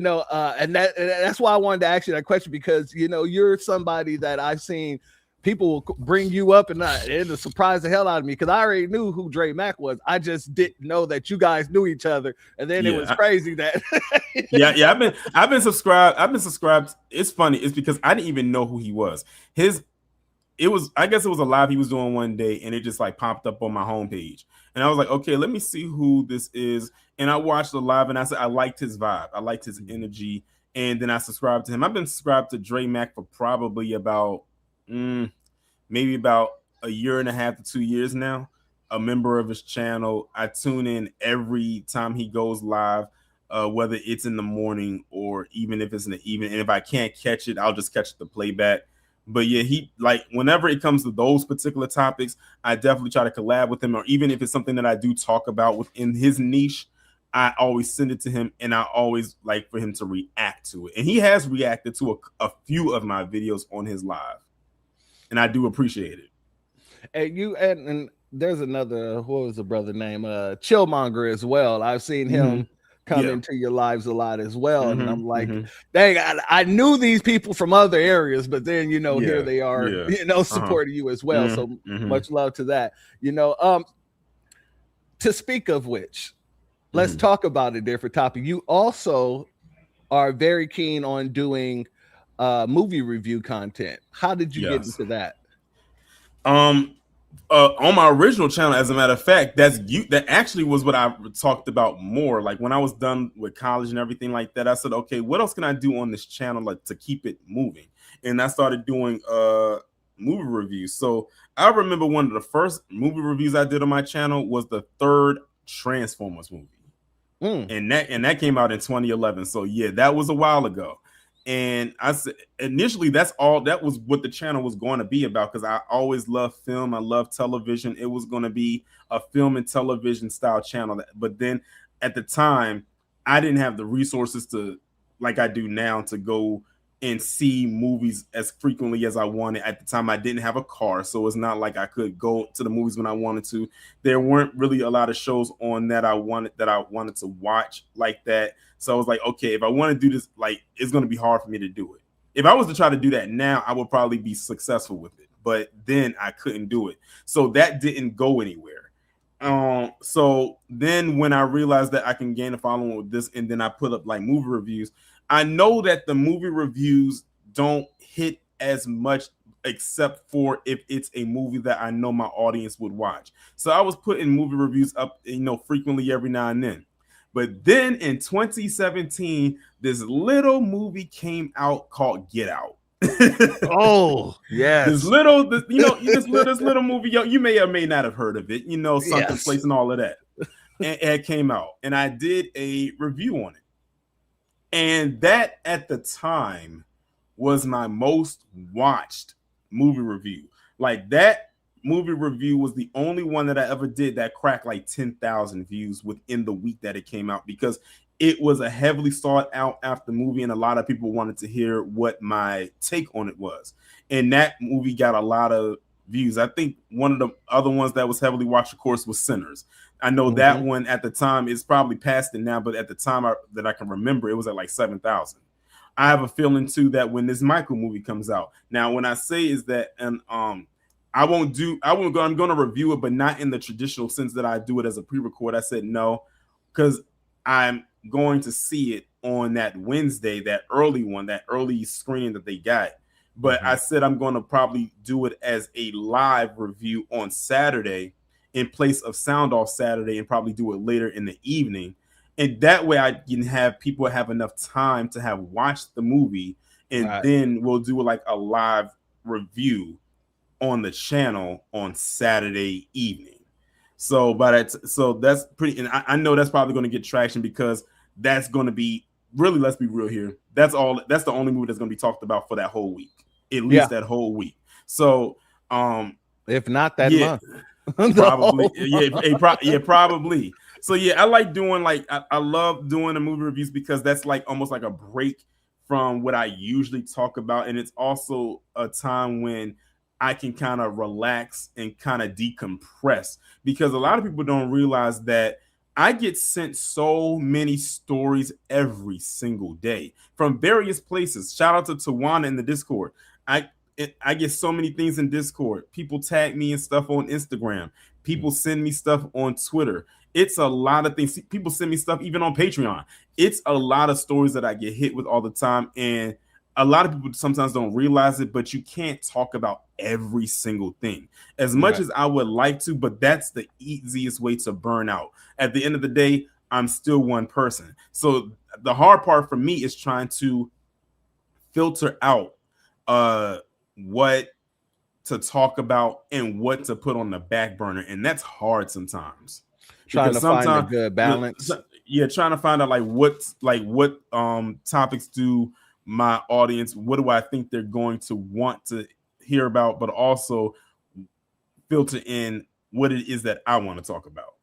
that's why I wanted to ask you that question, because you're somebody that I've seen people will bring you up, and it surprised the hell out of me, because I already knew who Dre Mac was. I just didn't know that you guys knew each other, and then it was crazy that I've been subscribed. It's funny. It's because I didn't even know who he was. I guess it was a live he was doing one day, and it just like popped up on my homepage, and I was like, okay, let me see who this is. And I watched the live, and I said I liked his vibe, I liked his energy, and then I subscribed to him. I've been subscribed to Dre Mac for probably about maybe about a year and a half to 2 years now. A member of his channel. I tune in every time he goes live, whether it's in the morning or even if it's in the evening. And if I can't catch it, I'll just catch the playback. But yeah, he, like, whenever it comes to those particular topics, I definitely try to collab with him. Or even if it's something that I do talk about within his niche, I always send it to him, and I always like for him to react to it. And he has reacted to a few of my videos on his live, and I do appreciate it. And there's another, what was the brother name? Chillmonger as well. I've seen him come Yeah. into your lives a lot as well. And I'm like, mhm. dang, I knew these people from other areas, but then, you know, here Yeah. they are, Yeah. you know, supporting you as well. So much love to that. You know, to speak of which, let's talk about a different topic. You also are very keen on doing movie review content. How did you get Yes. into that? On my original channel, as a matter of fact, that actually was what I talked about more. Like when I was done with college and everything like that, I said, okay, what else can I do on this channel like to keep it moving? And I started doing movie reviews. So I remember one of the first movie reviews I did on my channel was the third Transformers movie. And that came out in 2011. So yeah, that was a while ago. And I said initially that was what the channel was going to be about, because I always loved film. I love television. It was going to be a film and television style channel. But then at the time, I didn't have the resources to, like I do now, to go and see movies as frequently as I wanted. At the time, I didn't have a car, so it's not like I could go to the movies when I wanted to. There weren't really a lot of shows on that I wanted to watch like that. So I was like, okay, if I want to do this, like, it's going to be hard for me to do it. If I was to try to do that now, I would probably be successful with it. But then I couldn't do it. So that didn't go anywhere. So then when I realized that I can gain a following with this, and then I put up like movie reviews, I know that the movie reviews don't hit as much, except for if it's a movie that I know my audience would watch. So I was putting movie reviews up, frequently every now and then. But then in 2017, this little movie came out called Get Out. Oh, yes. This little movie, you may or may not have heard of it, Sunken Yes. Place and all of that. And it came out, and I did a review on it. And that at the time was my most watched movie review. Like, that movie review was the only one that I ever did that cracked like 10,000 views within the week that it came out, because it was a heavily sought out after movie, and a lot of people wanted to hear what my take on it was. And that movie got a lot of views. I think one of the other ones that was heavily watched, of course, was Sinners. I know that one at the time is probably past it now, but at the time that I can remember, it was at like 7,000. I have a feeling too that when this Michael movie comes out, now when I say is that, and I'm going to review it, but not in the traditional sense that I do it as a pre-record. I said no, because I'm going to see it on that Wednesday, that early screening that they got. But I said I'm going to probably do it as a live review on Saturday in place of Sound Off Saturday, and probably do it later in the evening. And that way I can have people have enough time to have watched the movie, and then we'll do like a live review on the channel on Saturday evening. So that's pretty, and I know that's probably going to get traction, because that's going to be, really, let's be real here, that's the only movie that's going to be talked about for that whole week, at least that whole week. So if not that month. Probably. Probably. So yeah, I like doing I love doing the movie reviews, because that's like almost like a break from what I usually talk about, and it's also a time when I can kind of relax and kind of decompress, because a lot of people don't realize that I get sent so many stories every single day from various places. Shout out to Tawana in the Discord. I get so many things in Discord. People tag me and stuff on Instagram. People send me stuff on Twitter. It's a lot of things. People send me stuff even on Patreon. It's a lot of stories that I get hit with all the time. And a lot of people sometimes don't realize it, but you can't talk about every single thing as much as I would like to, but that's the easiest way to burn out. At the end of the day, I'm still one person. So the hard part for me is trying to filter out what to talk about and what to put on the back burner, and that's hard sometimes. Trying to find a good balance. Yeah, trying to find out what topics do my audience, what do I think they're going to want to hear about, but also filter in what it is that I want to talk about.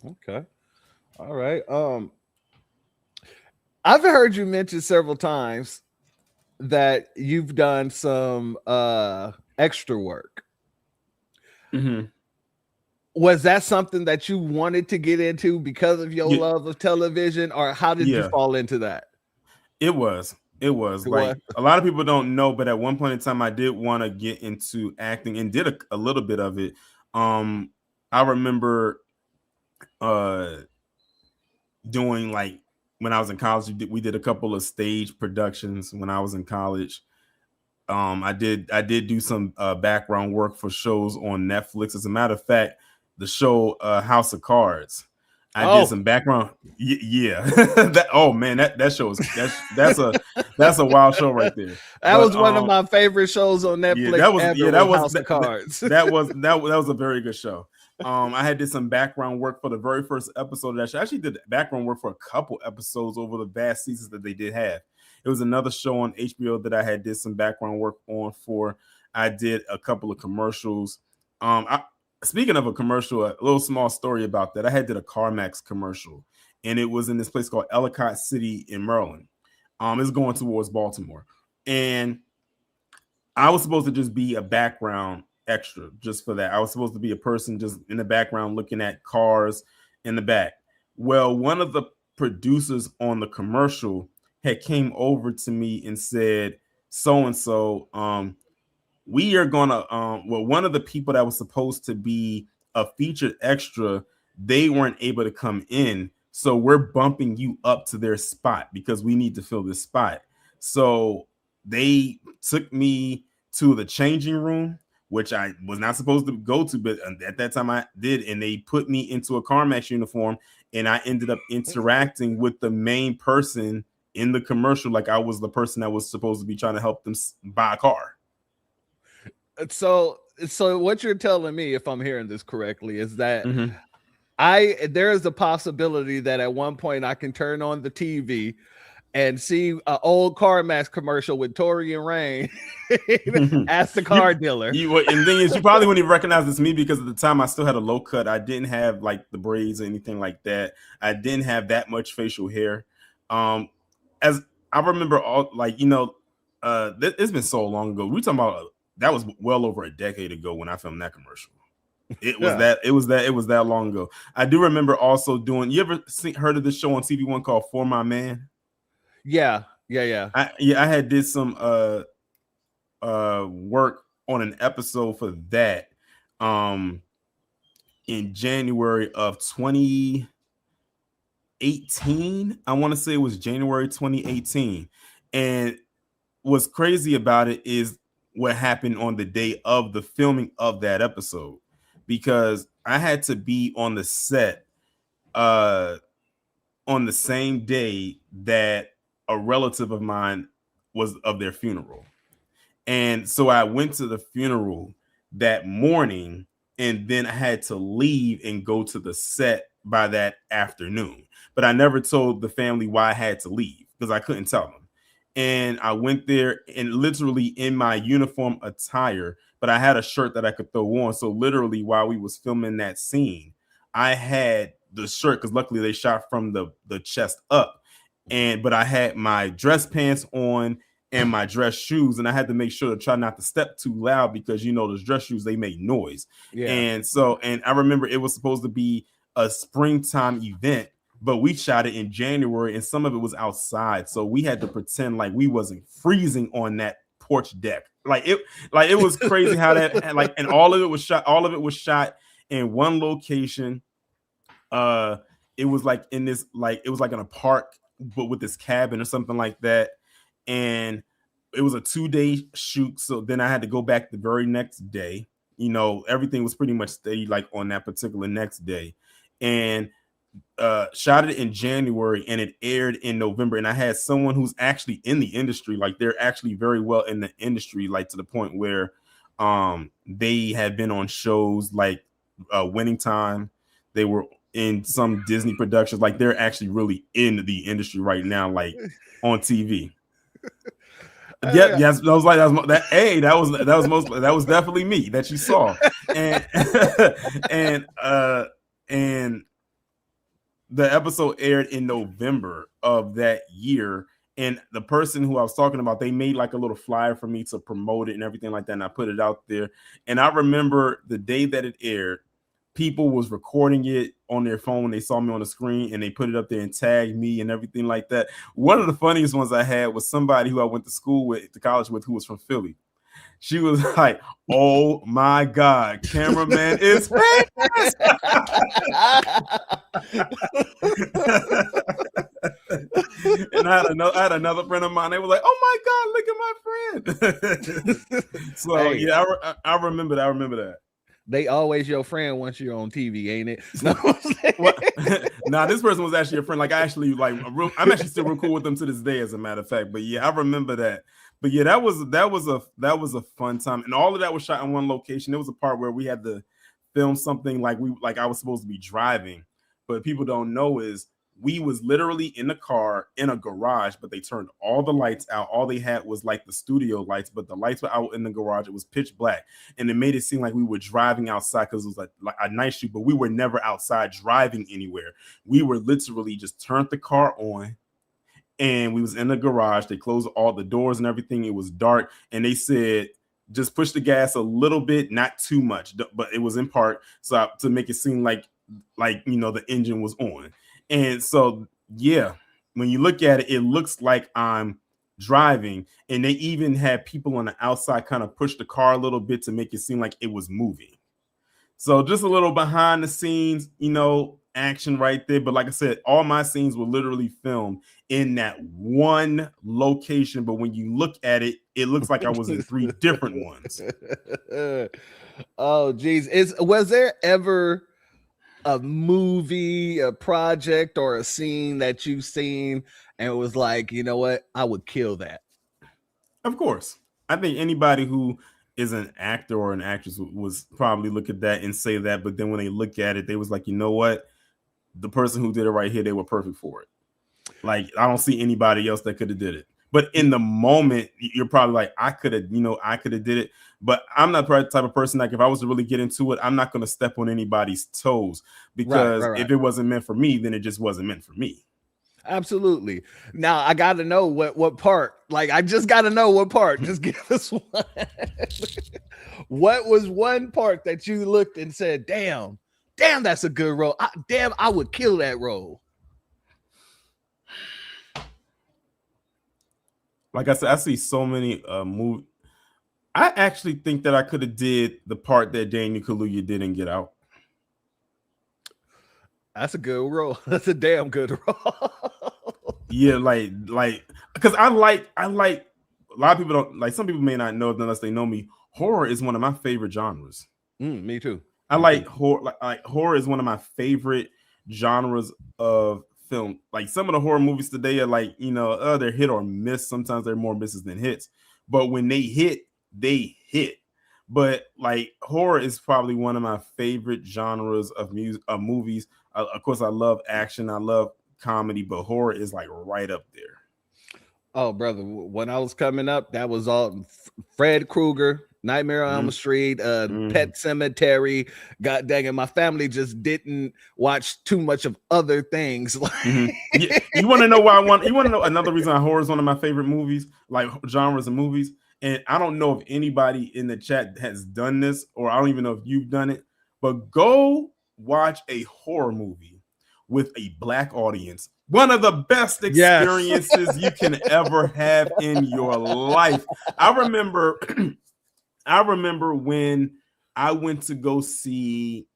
Okay. All right. I've heard you mention several times that you've done some extra work. Was that something that you wanted to get into because of your Yeah, love of television, or how did you yeah, fall into that? it was. It was It was. like a lot of people don't know, but at one point in time, I did want to get into acting and did a little bit of it. Um, I remember uh doing like when I was in college, we did a couple of stage productions when I was in college. I did do some background work for shows on Netflix. As a matter of fact, the show House of Cards. I did Oh, some background. Yeah, that. Oh man, that show is that's a wild show right there. that But was one of my favorite shows on yeah, Netflix that was ever. yeah, Was House of Cards. that was a very good show. I had did some background work for the very first episode of that show. I actually did background work for a couple episodes over the vast seasons that they did have. It was another show on HBO that I had did some background work on for. I did a couple of commercials. Speaking of a commercial, a little small story about that. I had did a CarMax commercial, and it was in this place called Ellicott City in Maryland. It's going towards Baltimore, and I was supposed to just be a background extra just for that. I was supposed to be a person just in the background looking at cars in the back. Well, one of the producers on the commercial had came over to me and said, so and so, we are gonna well, one of the people that was supposed to be a featured extra, they weren't able to come in. So we're bumping you up to their spot because we need to fill this spot. So they took me to the changing room, which I was not supposed to go to, but at that time I did, and they put me into a CarMax uniform, and I ended up interacting with the main person in the commercial, like I was the person that was supposed to be trying to help them buy a car. So what you're telling me, if I'm hearing this correctly, is that Mm-hmm. there is a possibility that at one point I can turn on the TV and see an old CarMax commercial with TaureanReigns as the car dealer. And the thing is, you probably wouldn't even recognize this me because at the time I still had a low cut. I didn't have like the braids or anything like that. I didn't have that much facial hair. As I remember, all like it's been so long ago. We talking about that was well over a decade ago when I filmed that commercial. It was that long ago. I do remember also doing. You ever heard of this show on TV1 called For My Man? Yeah. I had did some work on an episode for that in January of 2018. I want to say it was January 2018. And what's crazy about it is what happened on the day of the filming of that episode, because I had to be on the set on the same day that a relative of mine was of their funeral. And so I went to the funeral that morning, and then I had to leave and go to the set by that afternoon. But I never told the family why I had to leave because I couldn't tell them. And I went there and literally in my uniform attire, but I had a shirt that I could throw on. So literally while we was filming that scene, I had the shirt because luckily they shot from the chest up. But I had my dress pants on and my dress shoes, and I had to make sure to try not to step too loud because those dress shoes, they make noise. Yeah. And I remember it was supposed to be a springtime event, but we shot it in January and some of it was outside. So we had to pretend like we wasn't freezing on that porch deck. Like it was crazy how that and all of it was shot in one location. It was like in this, it was like in a park, but with this cabin or something like that. And it was a 2-day shoot. So then I had to go back the very next day. Everything was pretty much steady like on that particular next day. And shot it in January and it aired in November. And I had someone who's actually in the industry, like they're actually very well in the industry, like to the point where they had been on shows like Winning Time. They were in some Disney productions. Like they're actually really in the industry right now, like on TV. Yeah, yes, that was definitely me that you saw. And and the episode aired in November of that year. And the person who I was talking about, they made like a little flyer for me to promote it and everything like that. And I put it out there. And I remember the day that it aired, people was recording it on their phone when they saw me on the screen, and they put it up there and tagged me and everything like that. One of the funniest ones I had was somebody who I went to school with, to college with, who was from Philly. She was like, "Oh my God, cameraman is famous." And I had another friend of mine. They were like, "Oh my God, look at my friend." So hey, yeah, I remember that. I remember that. They always your friend once you're on TV, ain't it? Nah, this person was actually a friend. Like I'm actually still real cool with them to this day, as a matter of fact. But yeah, I remember that. But yeah, that was a fun time, and all of that was shot in one location. There was a part where we had to film something like I was supposed to be driving, but people don't know is we was literally in the car in a garage, but they turned all the lights out. All they had was like the studio lights, but the lights were out in the garage. It was pitch black, and it made it seem like we were driving outside because it was like a night shoot, but we were never outside driving anywhere. We were literally just turned the car on, and we was in the garage. They closed all the doors and everything. It was dark, and they said, just push the gas a little bit, not too much, but it was in park, so to make it seem like the engine was on. And so, yeah, when you look at it, it looks like I'm driving, and they even had people on the outside kind of push the car a little bit to make it seem like it was moving. So just a little behind the scenes, action right there. But like I said, all my scenes were literally filmed in that one location. But when you look at it, it looks like I was in 3 different ones. Oh, geez. Was there ever a movie, a project, or a scene that you've seen and it was like, you know what, I would kill that? Of course. I think anybody who is an actor or an actress was probably look at that and say that, but then when they look at it, they was like, you know what, the person who did it right here, they were perfect for it. Like, I don't see anybody else that could have did it. But in the moment, you're probably like, I could have did it. But I'm not the type of person like, if I was to really get into it, I'm not going to step on anybody's toes, because if it wasn't meant for me, then it just wasn't meant for me. Absolutely. Now I got to know what part. Like, I just got to know what part. Just give us one. What was one part that you looked and said, damn, that's a good role. I would kill that role. Like I said, I see so many movies. I actually think that I could have did the part that Daniel Kaluuya did in Get Out. That's a good role. That's a damn good role. Yeah, like because I like a lot of people don't like. Some people may not know it unless they know me. Horror is one of my favorite genres. Me too. I like horror. Like horror is one of my favorite genres of film. Like, some of the horror movies today are like, they're hit or miss. Sometimes they're more misses than hits. But when they hit, they hit. But like, horror is probably one of my favorite genres of movies. Of course, I love action. I love comedy, but horror is like right up there. Oh, brother, when I was coming up, that was all Fred Krueger, Nightmare on Elm Street, Pet Cemetery. God dang it, my family just didn't watch too much of other things. Yeah, you want to know why you want to know another reason horror is one of my favorite movies, like genres of movies. And I don't know if anybody in the chat has done this, or I don't even know if you've done it, but go watch a horror movie with a Black audience. One of the best experiences you can ever have in your life. I remember when I went to go see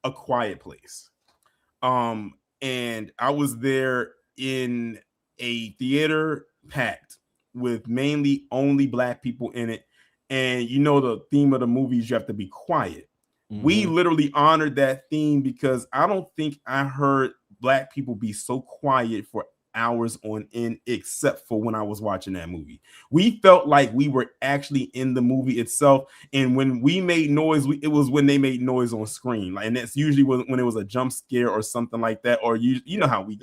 A Quiet Place. And I was there in a theater packed with mainly only Black people in it. And the theme of the movie is you have to be quiet. We literally honored that theme, because I don't think I heard Black people be so quiet for hours on end, except for when I was watching that movie. We felt like we were actually in the movie itself. And when we made noise, it was when they made noise on screen. And that's usually when it was a jump scare or something like that. Or you know how we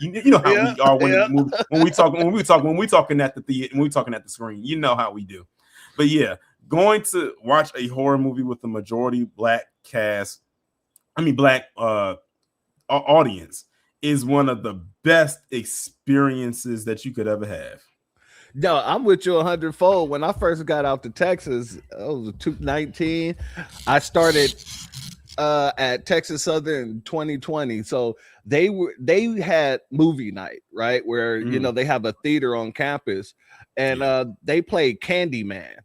are when we talking at the theater, when we talking at the screen. You know how we do. But yeah, going to watch a horror movie with a majority Black Black audience is one of the best experiences that you could ever have. No, I'm with you 100-fold. When I first got out to Texas, it was 2019. I started at Texas Southern in 2020. So they had movie night, right? Where you know they have a theater on campus, and they played Candyman.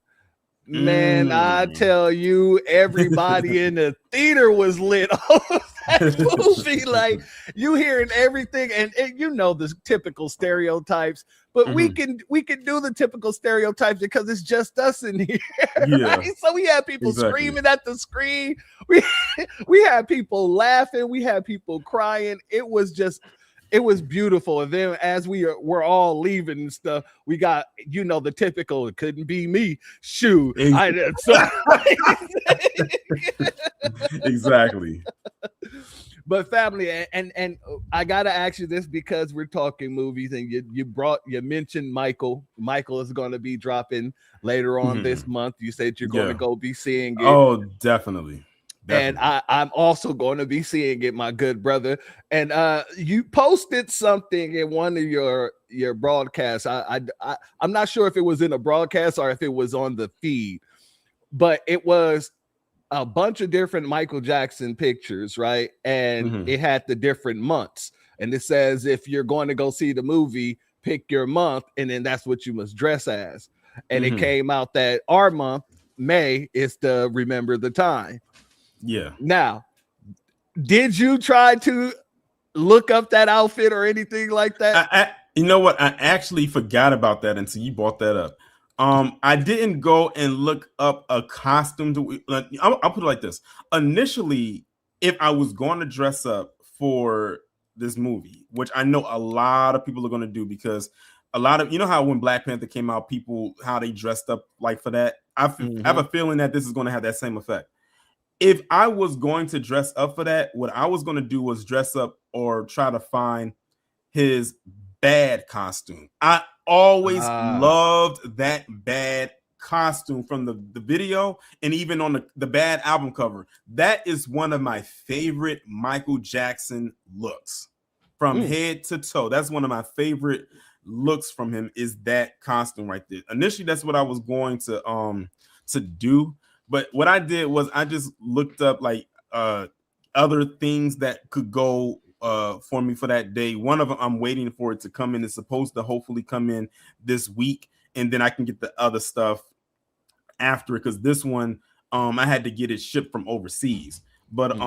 Man, I tell you, everybody in the theater was lit off that movie. Like you hearing everything, and you know the typical stereotypes, but we can do the typical stereotypes because it's just us in here. Right? So we had people screaming at the screen. We had people laughing. We had people crying. It was beautiful. And then as we're all leaving and stuff, we got, you know, the typical, it couldn't be me. Shoot. Exactly. But family, and I gotta ask you this because we're talking movies, and you mentioned Michael. Michael is going to be dropping later on this month. You said you're going to go be seeing it. Oh, definitely. And I'm also going to be seeing it, my good brother. And you posted something in one of your broadcasts. I'm not sure if it was in a broadcast or if it was on the feed, but it was a bunch of different Michael Jackson pictures, right? And it had the different months. And it says, if you're going to go see the movie, pick your month, and then that's what you must dress as. And it came out that our month, May, is to remember the time. Yeah. Now, did you try to look up that outfit or anything like that? You know what? I actually forgot about that until you brought that up. I didn't go and look up a costume. I'll put it like this. Initially, if I was going to dress up for this movie, which I know a lot of people are going to do, because a lot of, you know how when Black Panther came out, how they dressed up like for that. I have a feeling that this is going to have that same effect. If I was going to dress up for that, what I was going to do was dress up or try to find his bad costume. I always loved that bad costume from the video, and even on the bad album cover. That is one of my favorite Michael Jackson looks from head to toe. That's one of my favorite looks from him, is that costume right there. Initially, that's what I was going to do. But what I did was I just looked up like other things that could go for me for that day. One of them, I'm waiting for it to come in. It's supposed to hopefully come in this week, and then I can get the other stuff after it, because this one I had to get it shipped from overseas. But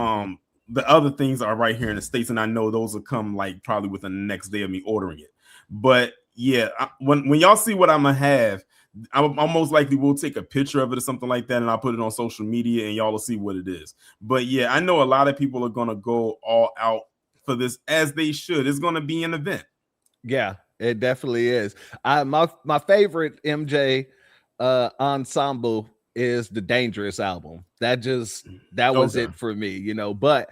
the other things are right here in the States, and I know those will come like probably within the next day of me ordering it. But yeah, when y'all see what I'm gonna have, I most likely will take a picture of it or something like that, and I'll put it on social media, and y'all will see what it is. But yeah, I know a lot of people are gonna go all out for this, as they should. It's gonna be an event. Yeah, it definitely is. My favorite MJ ensemble is the Dangerous album. That was it for me, you know. But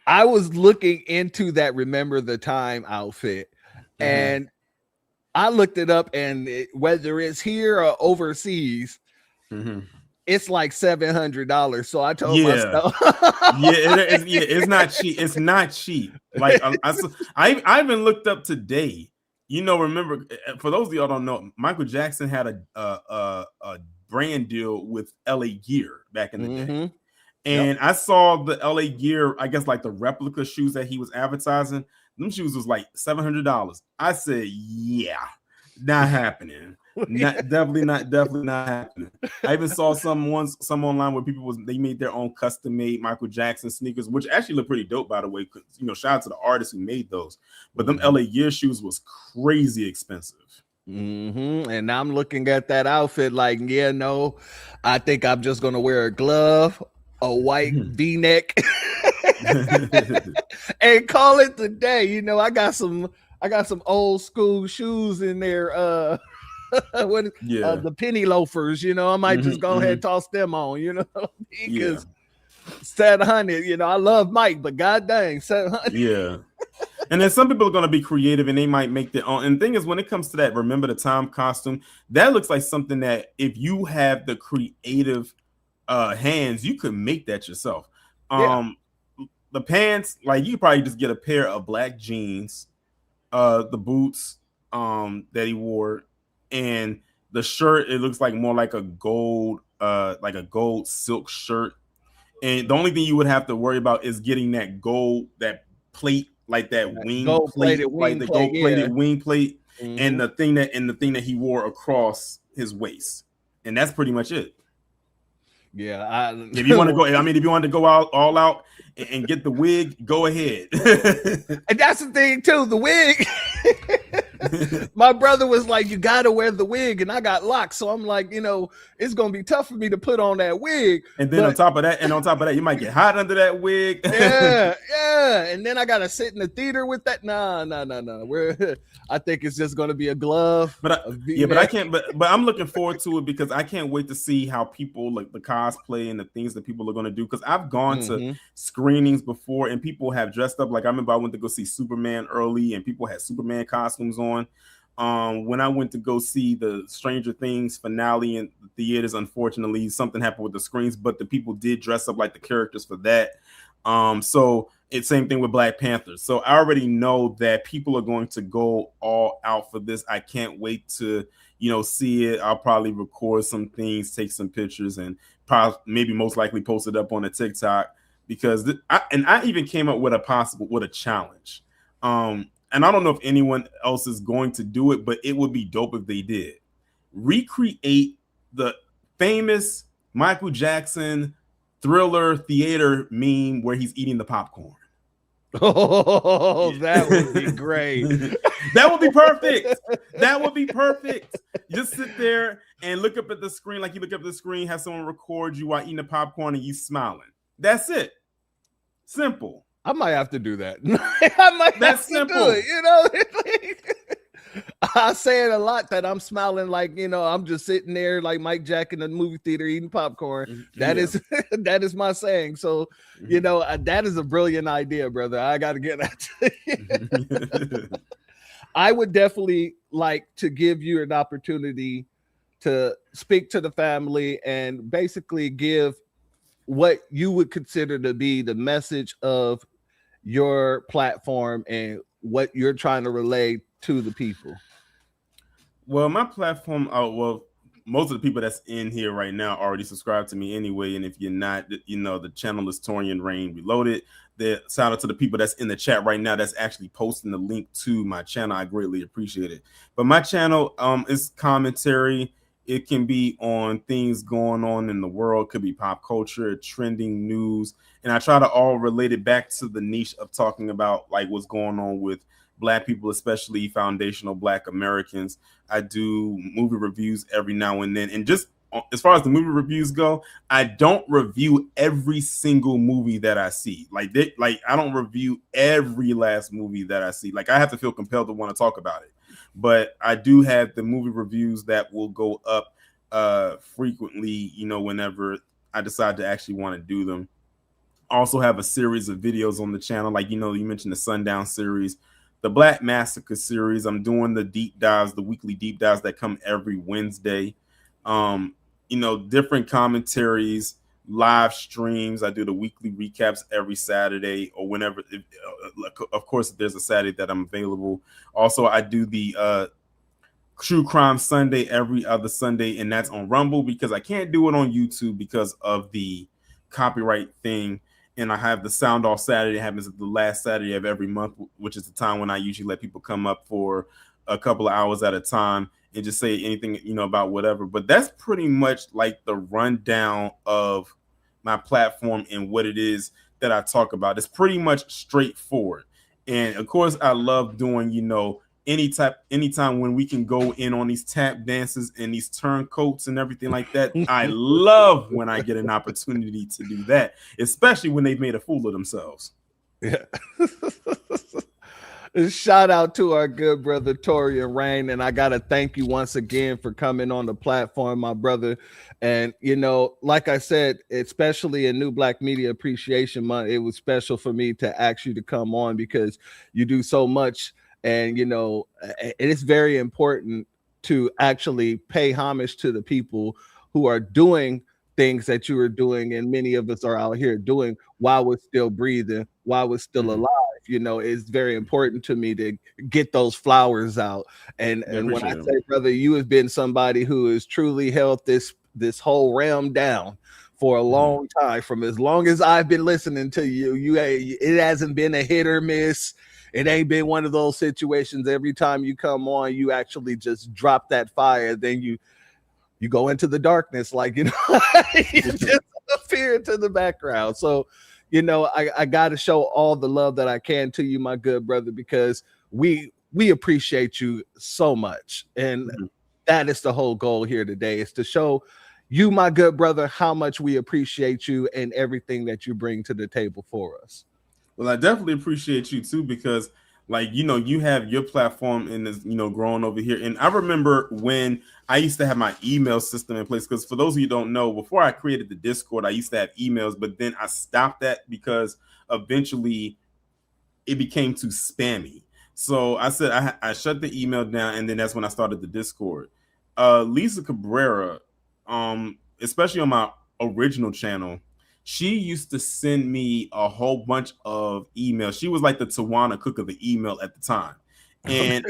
I was looking into that Remember the Time outfit, and I looked it up, and whether it's here or overseas, it's like $700. So I told myself, it's not cheap. It's not cheap. Like I even looked up today. You know, remember, for those of y'all don't know, Michael Jackson had a brand deal with LA Gear back in the day. And I saw the LA Gear, I guess like the replica shoes that he was advertising. Them shoes was like $700. I said, yeah, not happening. Definitely not happening. I even saw some online where they made their own custom made Michael Jackson sneakers, which actually look pretty dope, by the way. Because, you know, shout out to the artists who made those. But them LA Gear shoes was crazy expensive. And I'm looking at that outfit like, yeah, no, I think I'm just gonna wear a glove, a white V-neck, and call it the day. You know, I got some old school shoes in there. The penny loafers, you know, I might just go ahead and toss them on, you know, because 700, you know, I love Mike, but god dang, 700. Yeah. And then some people are going to be creative, and they might make their own. And the thing is, when it comes to that Remember the Time costume, that looks like something that if you have the creative hands, you could make that yourself. The pants, like, you could probably just get a pair of black jeans, the boots that he wore, and the shirt, it looks like more like a gold silk shirt. And the only thing you would have to worry about is getting that gold, that plate, like that wing plate, like the gold plated wing plate, and the thing that he wore across his waist. And that's pretty much it. Yeah, if you want to go, if you want to go all out and get the wig, go ahead. And that's the thing too, the wig. My brother was like, you gotta wear the wig, and I got locks, so I'm like, it's gonna be tough for me to put on that wig. And then on top of that, you might get hot under that wig. yeah. And then I gotta sit in the theater with that. No. I think it's just gonna be a glove. But I can't. But I'm looking forward to it because I can't wait to see how people like the cosplay and the things that people are gonna do. Because I've gone to screenings before, and people have dressed up. Like I remember I went to go see Superman early, and people had Superman costumes on. When I went to go see the Stranger Things finale in the theaters, unfortunately something happened with the screens, but the people did dress up like the characters for that. So it's same thing with Black Panther. So I already know that people are going to go all out for this. I can't wait to see it. I'll probably record some things, take some pictures, and maybe most likely post it up on a TikTok, because I even came up with a challenge. And I don't know if anyone else is going to do it, but it would be dope if they did. Recreate the famous Michael Jackson Thriller theater meme where he's eating the popcorn. Oh, that would be great. That would be perfect. That would be perfect. Just sit there and look up at the screen, like you look up at the screen, have someone record you while eating the popcorn and you smiling. That's it. Simple. I might have to do that. That's simple. Do it, I say it a lot that I'm smiling like, I'm just sitting there like Mike Jack in the movie theater eating popcorn. That is my saying. So, that is a brilliant idea, brother. I got to get that. I would definitely like to give you an opportunity to speak to the family and basically give what you would consider to be the message of your platform and what you're trying to relay to the people. Well, my platform, most of the people that's in here right now already subscribe to me anyway. And if you're not, the channel is TaureanReigns Reloaded. The shout out to the people that's in the chat right now that's actually posting the link to my channel. I greatly appreciate it. But my channel is commentary. It can be on things going on in the world. It could be pop culture, trending news. And I try to all relate it back to the niche of talking about like what's going on with Black people, especially foundational Black Americans. I do movie reviews every now and then. And just as far as the movie reviews go, I don't review every single movie that I see. Like I don't review every last movie that I see. Like I have to feel compelled to want to talk about it. But I do have the movie reviews that will go up frequently, whenever I decide to actually want to do them. Also have a series of videos on the channel. Like, you mentioned the Sundown series, the Black Massacre series. I'm doing the deep dives, the weekly deep dives that come every Wednesday. Different commentaries, live streams. I do the weekly recaps every Saturday or whenever. Of course, if there's a Saturday that I'm available. Also, I do the True Crime Sunday every other Sunday, and that's on Rumble because I can't do it on YouTube because of the copyright thing. And I have the Sound Off Saturday. It happens at the last Saturday of every month, which is the time when I usually let people come up for a couple of hours at a time and just say anything, about whatever. But that's pretty much like the rundown of my platform and what it is that I talk about. It's pretty much straightforward. And of course, I love doing, anytime when we can go in on these tap dances and these turncoats and everything like that. I love when I get an opportunity to do that, especially when they've made a fool of themselves. Yeah. Shout out to our good brother TaureanReigns, and I gotta thank you once again for coming on the platform, my brother. And like I said, especially in New Black Media Appreciation Month, it was special for me to ask you to come on because you do so much, and it is very important to actually pay homage to the people who are doing things that you are doing, and many of us are out here doing while we're still breathing, while we're still alive. It's very important to me to get those flowers out. And when I say, brother, you have been somebody who has truly held this whole realm down for a long time. From as long as I've been listening to you, it hasn't been a hit or miss. It ain't been one of those situations. Every time you come on, you actually just drop that fire. Then you go into the darkness, like, you just appear into the background. So, I got to show all the love that I can to you, my good brother, because we appreciate you so much. And that is the whole goal here today, is to show you, my good brother, how much we appreciate you and everything that you bring to the table for us. Well, I definitely appreciate you too, because you have your platform and is, growing over here. And I remember when I used to have my email system in place, because for those of you who don't know, before I created the Discord, I used to have emails, but then I stopped that because eventually it became too spammy. So I said I shut the email down, and then that's when I started the Discord. Lisa Cabrera, especially on my original channel, she used to send me a whole bunch of emails. She was like the Tawana Cook of the email at the time. And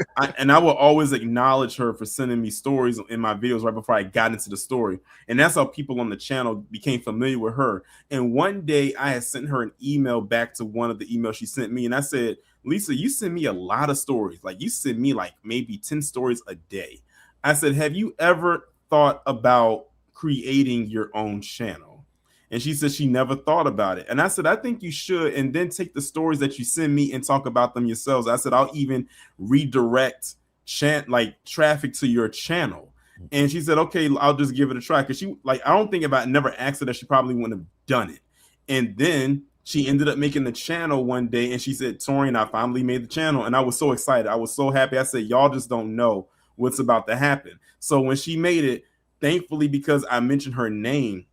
I will always acknowledge her for sending me stories in my videos right before I got into the story. And that's how people on the channel became familiar with her. And one day I had sent her an email back to one of the emails she sent me. And I said, Lisa, you send me a lot of stories. Like, you send me like maybe 10 stories a day. I said, have you ever thought about creating your own channel? And she said she never thought about it. And I said, I think you should. And then take the stories that you send me and talk about them yourselves. I said, I'll even redirect traffic to your channel. And she said, okay, I'll just give it a try. Because I don't think about it, never asked her that she probably wouldn't have done it. And then she ended up making the channel one day. And she said, Taurian, I finally made the channel. And I was so excited. I was so happy. I said, y'all just don't know what's about to happen. So when she made it, thankfully, because I mentioned her name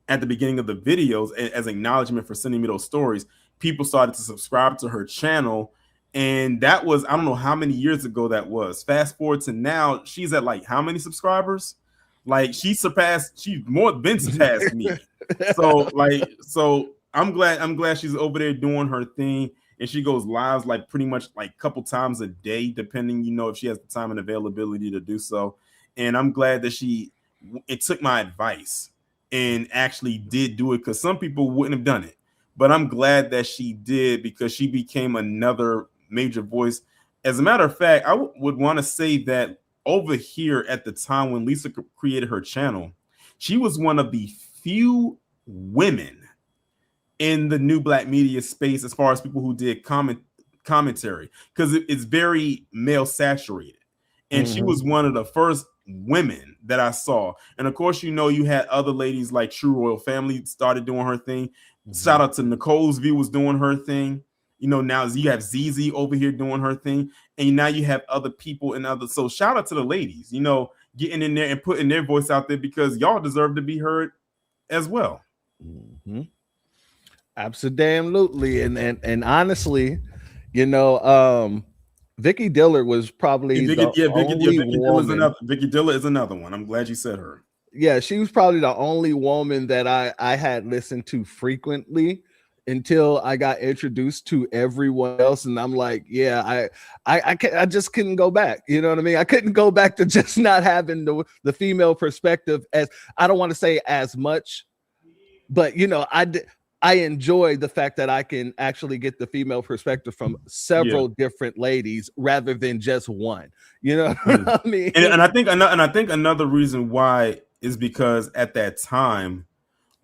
at the beginning of the videos as acknowledgement for sending me those stories, people started to subscribe to her channel. And that was, I don't know how many years ago that was. Fast forward to now, she's at like how many subscribers? Like, she's more than surpassed me. So I'm glad she's over there doing her thing. And she goes live like pretty much like a couple times a day, depending, if she has the time and availability to do so. And I'm glad that it took my advice and actually did do it, because some people wouldn't have done it. But I'm glad that she did, because she became another major voice. As a matter of fact, I would want to say that over here at the time when Lisa created her channel, she was one of the few women in the new black media space as far as people who did commentary, because it's very male saturated. And she was one of the first women that I saw. And of course, you had other ladies like True Royal Family started doing her thing. Shout out to Nicole's View was doing her thing. Now you have ZZ over here doing her thing. And now you have other people and others. So shout out to the ladies, getting in there and putting their voice out there, because y'all deserve to be heard as well. Absolutely. And honestly, Vicky Diller was probably Vicky Diller is another one. I'm glad you said her. Yeah, she was probably the only woman that I had listened to frequently until I got introduced to everyone else. And I'm like, yeah, I just couldn't go back. You know what I mean? I couldn't go back to just not having the female perspective, as I don't want to say as much, but I enjoy the fact that I can actually get the female perspective from several different ladies rather than just one. You know what I mean? And I think another reason why is because at that time,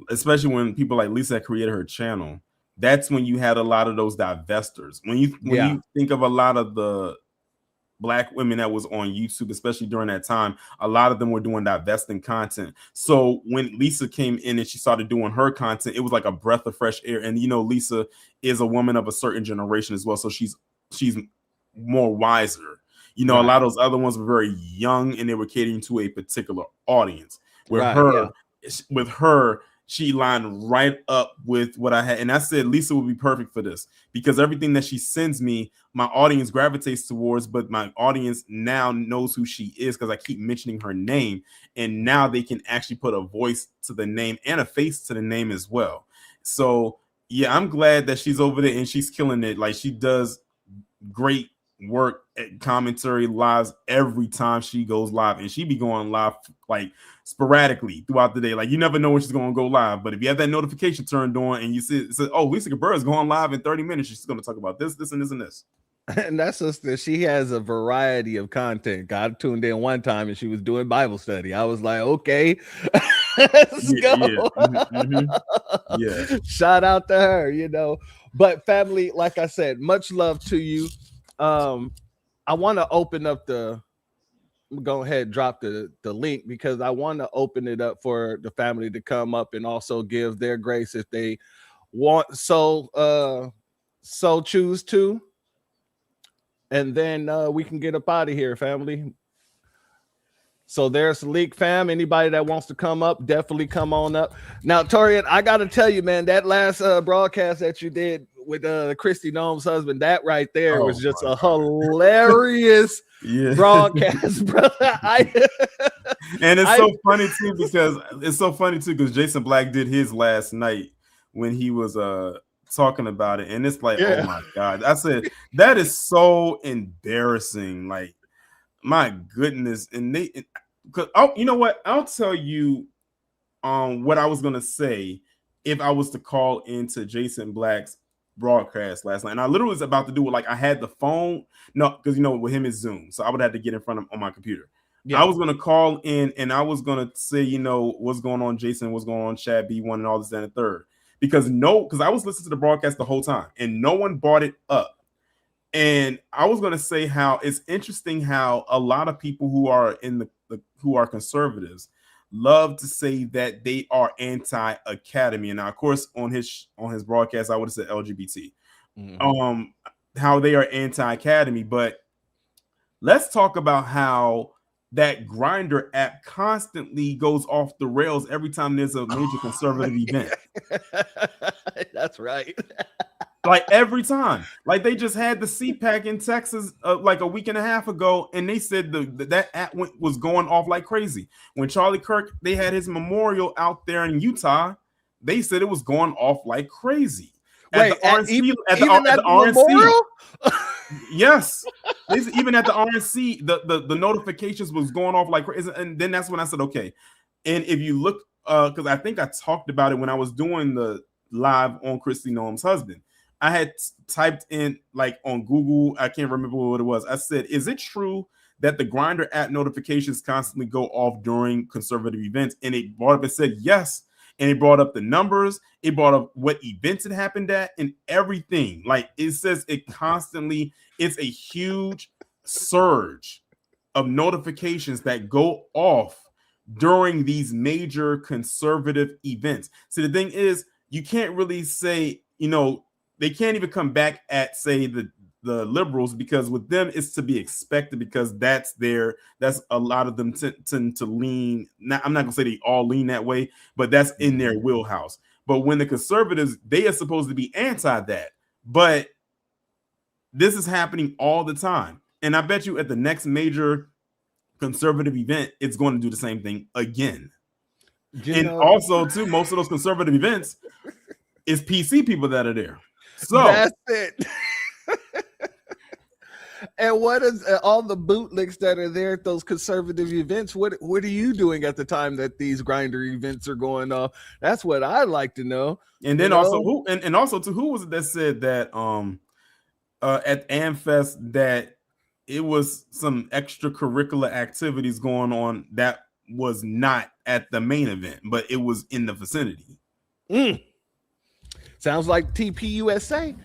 especially when people like Lisa created her channel, that's when you had a lot of those divestors. When you think of a lot of the Black women that was on YouTube, especially during that time, a lot of them were doing divesting content. So when Lisa came in and she started doing her content, it was like a breath of fresh air. And Lisa is a woman of a certain generation as well, so she's more wiser. A lot of those other ones were very young and they were catering to a particular audience. With her, she lined right up with what I had. And I said, Lisa would be perfect for this, because everything that she sends me, my audience gravitates towards, but my audience now knows who she is because I keep mentioning her name. And now they can actually put a voice to the name and a face to the name as well. So yeah, I'm glad that she's over there and she's killing it. Like, she does great work at commentary lives every time she goes live, and she be going live like sporadically throughout the day. Like you never know when she's going to go live, but if you have that notification turned on and you see it says, "Oh, Lisa Cabrera is going live in 30 minutes," she's going to talk about this, and this, and this. And that's just that she has a variety of content. God tuned in one time and she was doing Bible study. I was like, okay, let's go. Yeah. Shout out to her, you know. But family, like I said, much love to you. I want to open up go ahead, drop the link because I want to open it up for the family to come up and also give their grace if they want so choose to. And then we can get up out of here, family. So there's the leak, fam. Anybody that wants to come up, definitely come on up. Now, Taurian, I got to tell you, man, that last broadcast that you did with Christy Noem's husband, that right there was just a hilarious broadcast, brother. And it's so funny, too, because Jason Black did his last night when he was talking about it, and it's like, oh my God, I said that is so embarrassing, like my goodness. And you know what, I'll tell you what I was gonna say if I was to call into Jason Black's broadcast last night, and I literally was about to do it. Like I had the phone, because with him is Zoom, so I would have to get in front of on my computer. I was gonna call in and I was gonna say, what's going on, Jason, what's going on, Chad B1, and all this and the third. Because I was listening to the broadcast the whole time and no one brought it up. And I was going to say how it's interesting how a lot of people who are who are conservatives love to say that they are anti-academy. And now, of course, on his broadcast, I would have said LGBT, how they are anti-academy. But let's talk about how that Grindr app constantly goes off the rails every time there's a major conservative event. That's right. Like every time. Like they just had the CPAC in Texas like a week and a half ago, and they said that app was going off like crazy. When Charlie Kirk, they had his memorial out there in Utah, they said it was going off like crazy. Wait, at the memorial? Yes. Even at the RNC, the notifications was going off like crazy. And then that's when I said, okay. And if you look, because I think I talked about it when I was doing the live on Christy Noem's husband. I had typed in like on Google, I can't remember what it was. I said, is it true that the Grindr app notifications constantly go off during conservative events? And it brought up and said yes. And it brought up the numbers. It brought up what events it happened at and everything. Like it says it constantly, it's a huge surge of notifications that go off during these major conservative events. So the thing is, you can't really say, they can't even come back at, say, the liberals, because with them it's to be expected, because that's a lot of them tend to lean. I'm not gonna say they all lean that way, but that's in their wheelhouse. But when the conservatives, they are supposed to be anti that, but this is happening all the time. And I bet you at the next major conservative event, it's going to do the same thing again. Also, too, most of those conservative events is PC people that are there. So that's it. And what is all the bootlegs that are there at those conservative events? What are you doing at the time that these Grindr events are going off? That's what I'd like to know. And then also who was it that said that at AmFest that it was some extracurricular activities going on that was not at the main event, but it was in the vicinity. Sounds like TPUSA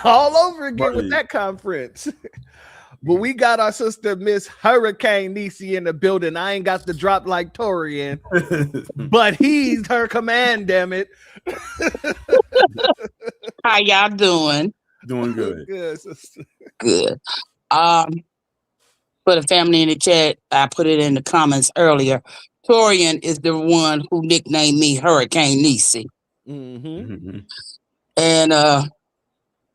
all over again with that conference. But we got our sister Miss Hurricane Nisi in the building. I ain't got the drop like Taurean, but he's her command, damn it. How y'all doing? Doing good. Good, sister. Good. For the family in the chat, I put it in the comments earlier. Taurean is the one who nicknamed me Hurricane Nisi. And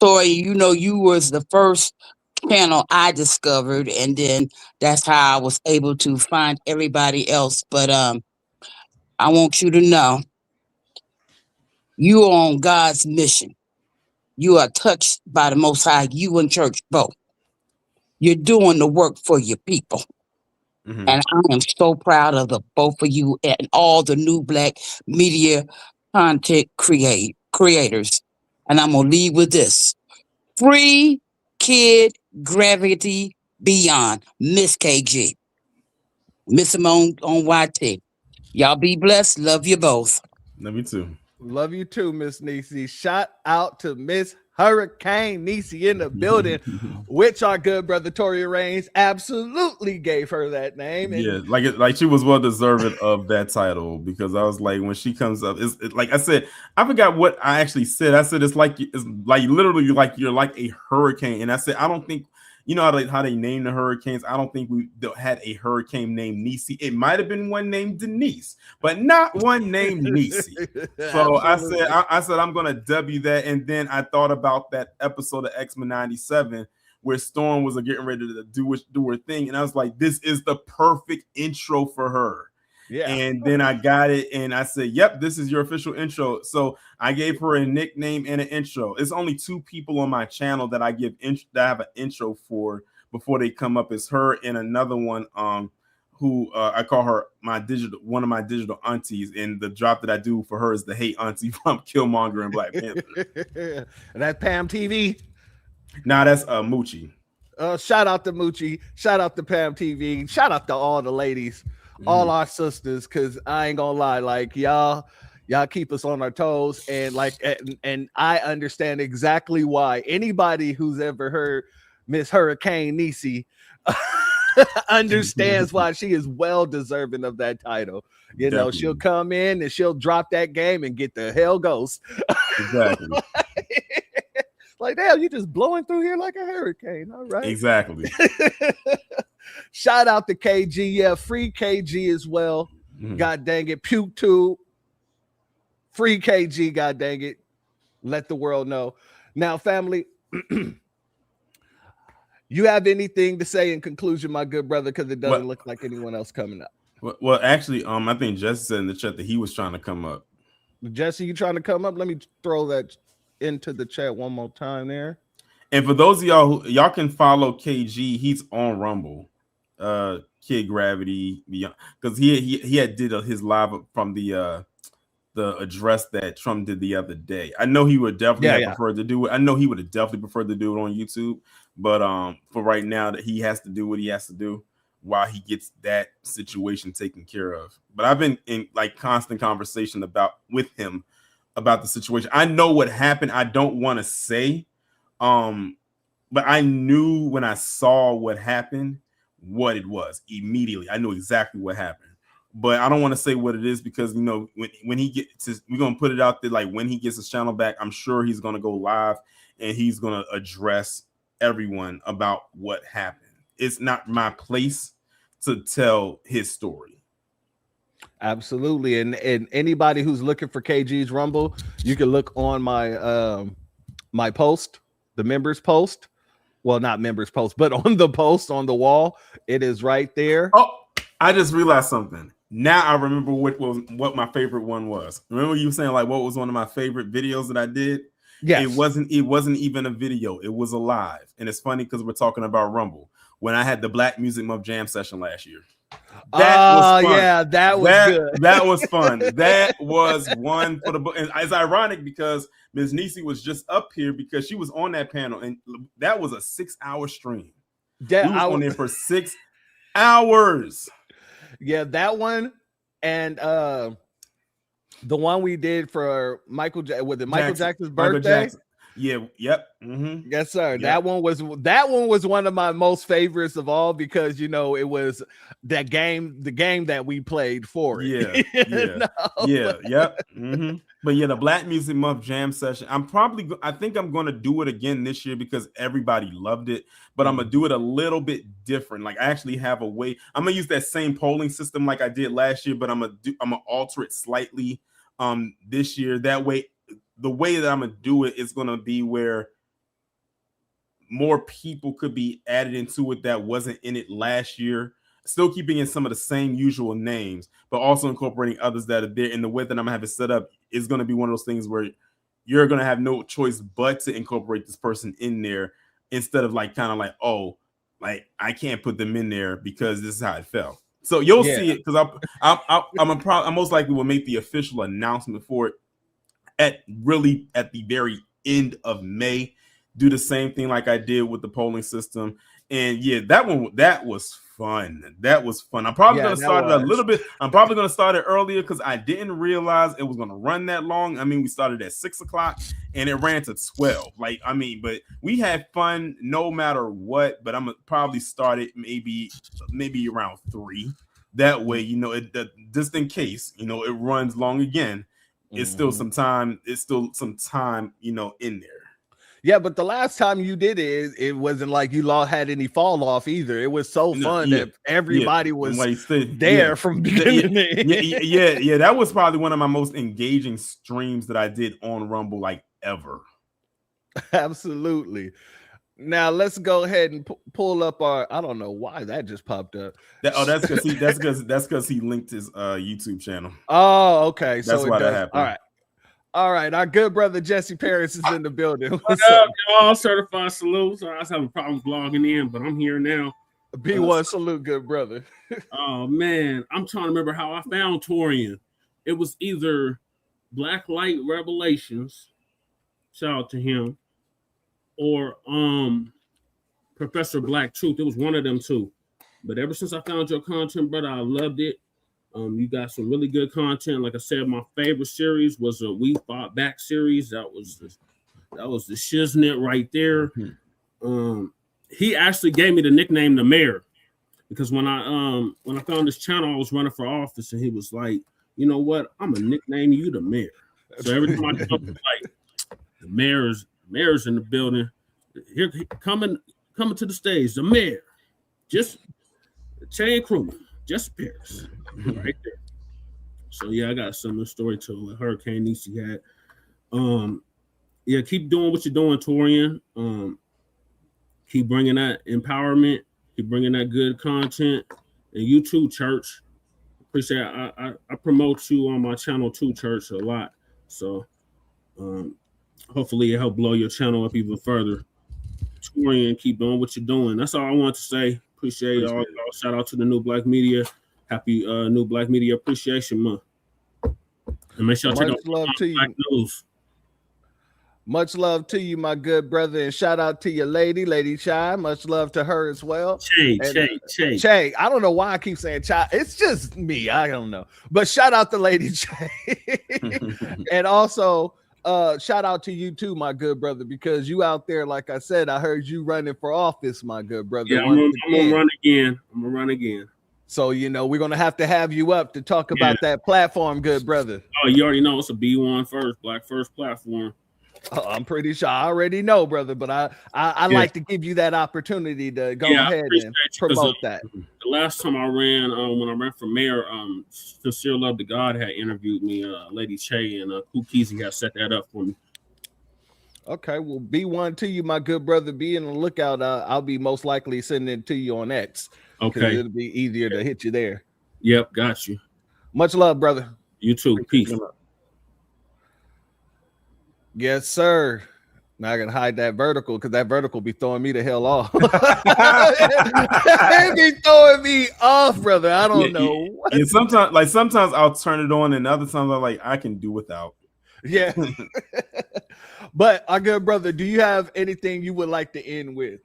Taurean, you was the first channel I discovered, and then that's how I was able to find everybody else. But I want you to know, you are on God's mission. You are touched by the Most High, you and church both. You're doing the work for your people. Mhm. And I am so proud of the both of you and all the new Black media content creators. And I'm gonna leave with this. Free Kid Gravity Beyond. Miss KG. Miss him on YT. Y'all be blessed. Love you both. Love you too. Love you too, Miss Niecy. Shout out to Miss Hurricane Niecy in the building, which our good brother TaureanReigns absolutely gave her that name. And yeah, like she was well deserved of that title, because I was like, when she comes up, it's like I said, I forgot what I actually said. I said it's like literally like you're like a hurricane, and I said I don't think, you know how they name the hurricanes. I don't think we had a hurricane named Niecy. It might have been one named Denise, but not one named Niecy. So I said I'm gonna W that, and then I thought about that episode of X-Men '97 where Storm was getting ready to do her thing, and I was like, this is the perfect intro for her. Yeah. And then I got it, and I said, yep, this is your official intro. So I gave her a nickname and an intro. It's only 2 people on my channel that I give that I have an intro for before they come up. Is her and another one who I call her one of my digital aunties, and the drop that I do for her is the Hey Auntie from Killmonger and Black Panther. And that's Pam TV. Nah, that's Moochie. Shout out to Moochie. Shout out to Pam TV. Shout out to all the ladies, all our sisters, because I ain't gonna lie, like y'all keep us on our toes, and and I understand exactly why. Anybody who's ever heard Miss Hurricane Niecy understands why she is well deserving of that title. You know, she'll come in and she'll drop that game and get the hell ghost. Exactly. Like, damn, you just blowing through here like a hurricane. All right. Exactly. Shout out to KG. Yeah, free KG as well. God dang it. Puke Tube. Free KG, god dang it. Let the world know. Now, family, you have anything to say in conclusion, my good brother, because it doesn't look like anyone else coming up. Well, actually, I think Jesse said in the chat that he was trying to come up. Jesse, you trying to come up? Let me throw that into the chat one more time there. And for those of y'all can follow KG. He's on Rumble. Kid Gravity, because he had did his live from the address that Trump did the other day. I know he would definitely have preferred to do it. I know he would have definitely preferred to do it on YouTube, but for right now, that he has to do what he has to do while he gets that situation taken care of. But I've been in like constant conversation with him about the situation. I know what happened. I don't want to say, but I knew when I saw what happened, what it was immediately. I knew exactly what happened, but I don't want to say what it is, because you know when he gets, we're gonna put it out there. Like when he gets his channel back, I'm sure he's gonna go live and he's gonna address everyone about what happened. It's not my place to tell his story. Absolutely. And anybody who's looking for KG's Rumble, you can look on my my post, the members post. Well, not members post, but on the post on the wall. It is right there. Oh, I just realized something. Now I remember what my favorite one was. Remember you saying like what was one of my favorite videos that I did? Yes. It wasn't even a video. It was a live. And it's funny because we're talking about Rumble. When I had the Black Music Month Jam session last year. That was fun. Yeah, that was good. That was fun. That was one for the book. And it's ironic because Ms. Niecy was just up here because she was on that panel, and that was a 6-hour stream. Yeah, I was on there for 6 hours. Yeah, that one, and the one we did for Michael Jackson's birthday. Yeah. Yep. Yes, sir. Yep. That one was one of my most favorites of all, because you know it was the game that we played for it. Yep. But yeah, the Black Music Month Jam session. I think I'm going to do it again this year because everybody loved it. But I'm gonna do it a little bit different. Like I actually have a way. I'm gonna use that same polling system like I did last year, but I'm gonna alter it slightly this year. That way. The way that I'm going to do it is going to be where more people could be added into it that wasn't in it last year, still keeping in some of the same usual names, but also incorporating others that are there. And the way that I'm going to have it set up is going to be one of those things where you're going to have no choice but to incorporate this person in there, instead of like kind of like, oh, like I can't put them in there because this is how it felt. So you'll see it because I'm most likely will make the official announcement for it at the very end of May. Do the same thing like I did with the polling system, and yeah, that was fun. That was fun. I'm probably gonna start it a little bit. I'm probably gonna start it earlier because I didn't realize it was gonna run that long. I mean, we started at 6 o'clock and it ran to 12. Like, I mean, but we had fun no matter what. But I'm gonna probably start it maybe around 3. That way, you know, just in case, you know, it runs long again. It's still some time. It's still some time, you know, in there. Yeah, but the last time you did it wasn't like you had any fall off either. It was so fun that everybody was there from beginning. Yeah. That was probably one of my most engaging streams that I did on Rumble, like ever. Absolutely. Now let's go ahead and pull up our. I don't know why that just popped up. That's because he linked his YouTube channel. Oh, okay. That's why that happened. All right. Our good brother Jesse Paris is in the building. What's up, y'all? Certified salute. So I was having problems logging in, but I'm here now. B1 salute, good brother. Oh man, I'm trying to remember how I found Taurean. It was either Black Light Revelations, shout out to him, or Professor Black Truth. It was one of them two. But ever since I found your content, brother, I loved it. You got some really good content. Like I said, my favorite series was a We Fought Back series. That was the shiznit right there. He actually gave me the nickname the Mayor because when I found this channel, I was running for office, and he was like, "You know what? I'm gonna nickname you the Mayor." So every time I come, like, the mayor's in the building. Here coming to the stage, the Mayor, just Chain Crewman, Jesse Paris. Right there. So yeah, I got a similar story to Hurricane Niecy had. Yeah, keep doing what you're doing, Taurean. Keep bringing that empowerment, keep bringing that good content, and you too, Church. Appreciate it. I promote you on my channel too, Church, a lot. So hopefully it help blow your channel up even further. Taurean, keep doing what you're doing. That's all I want to say. Appreciate y'all. Shout out to the New Black Media. Happy New Black Media Appreciation Month. And make sure y'all check out love to Black News. Much love to you, my good brother, and shout out to your Lady Chai. Much love to her as well. Che. I don't know why I keep saying Chai. It's just me. I don't know. But shout out to Lady Chai. And also shout out to you too, my good brother, because you out there, like I said, I heard you running for office, my good brother. Yeah, I'm gonna run again. So, you know, we're going to have you up to talk about that platform, good brother. Oh, you already know it's a B1 first, Black First platform. I'm pretty sure I already know, brother, but I like to give you that opportunity to go ahead and promote that. The last time I ran, when I ran for mayor, Sincere Love to God had interviewed me, Lady Che, and Kukizi had set that up for me. Okay, well, B1 to you, my good brother. Be on the lookout. I'll be most likely sending it to you on X. Okay. It'll be easier to hit you there. Yep, got you. Much love, brother. You too. Peace. Yes, sir. Now I can hide that vertical because that vertical be throwing me the hell off. It be throwing me off, brother. I don't know. Yeah, sometimes I'll turn it on, and other times I'm like, I can do without. Yeah. But our good brother, do you have anything you would like to end with?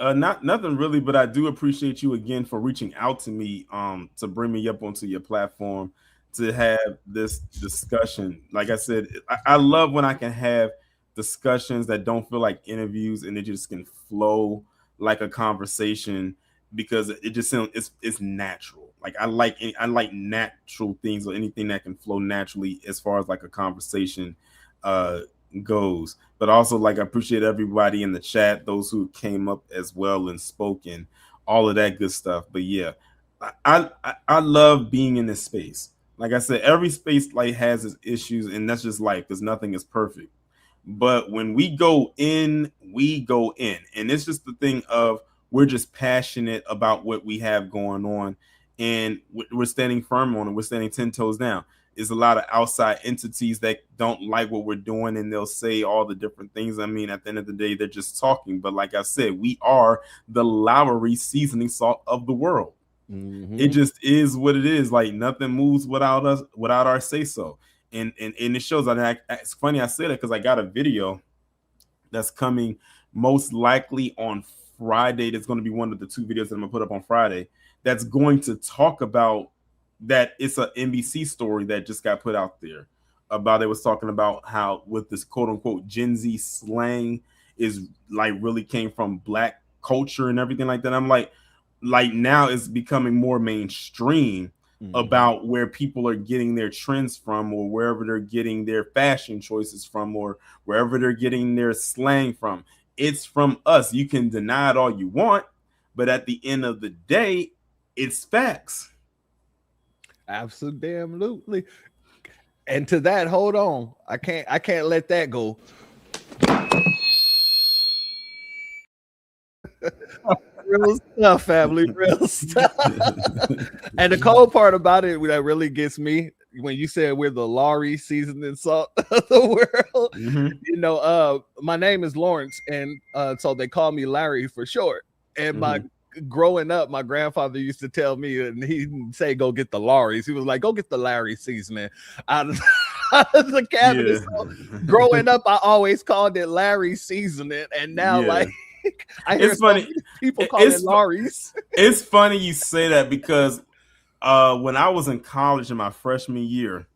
Nothing really, but I do appreciate you again for reaching out to me to bring me up onto your platform to have this discussion. Like I said, I love when I can have discussions that don't feel like interviews and it just can flow like a conversation because it just sounds it's natural. Like I like natural things or anything that can flow naturally as far as like a conversation goes. But also, like, I appreciate everybody in the chat, those who came up as well and spoken, all of that good stuff. But yeah, I love being in this space. Like I said, every space like has its issues, and that's just life because nothing is perfect. But when we go in, and it's just the thing of we're just passionate about what we have going on, and we're standing firm on it. We're standing 10 toes down. it's a lot of outside entities that don't like what we're doing, and they'll say all the different things. I mean, at the end of the day, they're just talking. But like I said, we are the Lowry seasoning salt of the world. It just is what it is. Like nothing moves without us, without our say so. And it shows. It's funny I say that because I got a video that's coming most likely on Friday. That's going to be one of the 2 videos that I'm gonna put up on Friday. That's going to talk about that. It's an NBC story that just got put out there about. It was talking about how with this quote unquote Gen Z slang is like really came from Black culture and everything like that. I'm like now it's becoming more mainstream about where people are getting their trends from, or wherever they're getting their fashion choices from, or wherever they're getting their slang from. It's from us. You can deny it all you want, but at the end of the day, it's facts. Absolutely. And to that, hold on. I can't let that go. Real stuff, family, real stuff. And the cold part about it that really gets me, when you said we're the Lowry seasoning salt of the world, you know, my name is Lawrence, and so they call me Larry for short. And my growing up, my grandfather used to tell me, and he'd say, "Go get the Lowrys." He was like, "Go get the Larry seasoning out of the cabinet." So growing up, I always called it Larry seasoning, and now like. I hear it's funny. People call it Lowry's. It's funny you say that because when I was in college in my freshman year,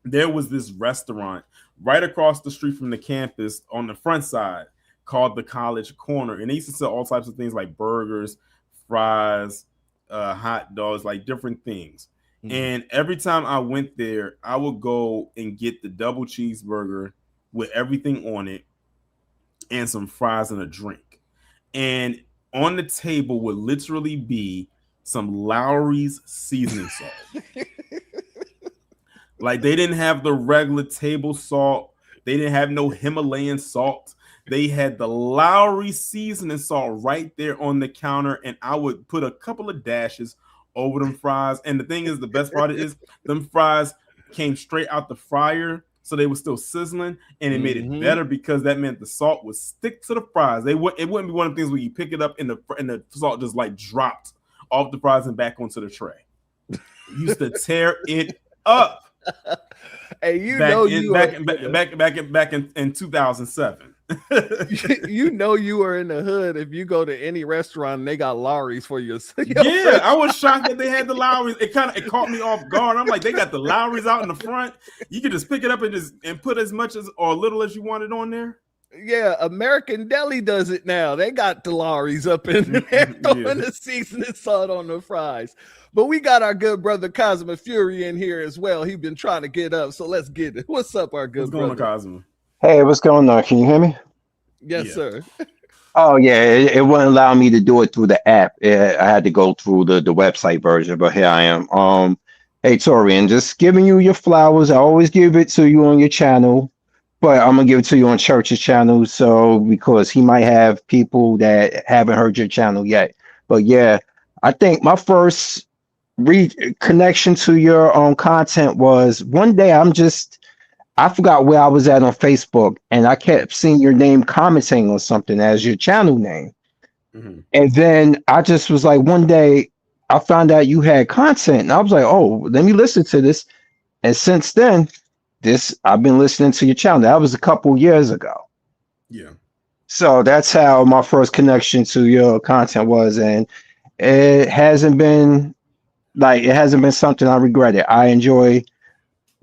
there was this restaurant right across the street from the campus on the front side called the College Corner, and they used to sell all types of things like burgers, fries, hot dogs, like different things. And every time I went there, I would go and get the double cheeseburger with everything on it and some fries and a drink. And on the table would literally be some Lowry's seasoning salt. Like they didn't have the regular table salt. They didn't have no Himalayan salt. They had the Lowry seasoning salt right there on the counter. And I would put a couple of dashes over them fries. And the thing is, the best part is them fries came straight out the fryer. So they were still sizzling, and it made it better because that meant the salt would stick to the fries. It wouldn't be one of the things where you pick it up and the salt just like dropped off the fries and back onto the tray. Used to tear it up. Hey, you back know in, you back in 2007. You know you are in the hood if you go to any restaurant and they got Lowry's for you. Yeah, I was shocked that they had the Lowry's. It caught me off guard. I'm like, they got the Lowry's out in the front. You could just pick it up and put as much as or little as you wanted on there. Yeah, American Deli does it now. They got the Lowry's up in there throwing the seasoning salt on the fries. But we got our good brother Cosmic Fury in here as well. He's been trying to get up, so let's get it. What's up, our good brother? What's going on, Cosmic? Hey, what's going on? Can you hear me? Yes, sir. Oh, yeah. It wouldn't allow me to do it through the app. I had to go through the website version, but here I am. Hey, Taurean, just giving you your flowers. I always give it to you on your channel, but I'm going to give it to you on Church's channel. So, because he might have people that haven't heard your channel yet. But yeah, I think my first connection to your content was one day I forgot where I was at on Facebook, and I kept seeing your name commenting on something as your channel name. And then I just was like, one day I found out you had content, and I was like, oh, let me listen to this. And since then, I've been listening to your channel. That was a couple years ago. Yeah. So that's how my first connection to your content was, and it hasn't been something I regretted. I enjoy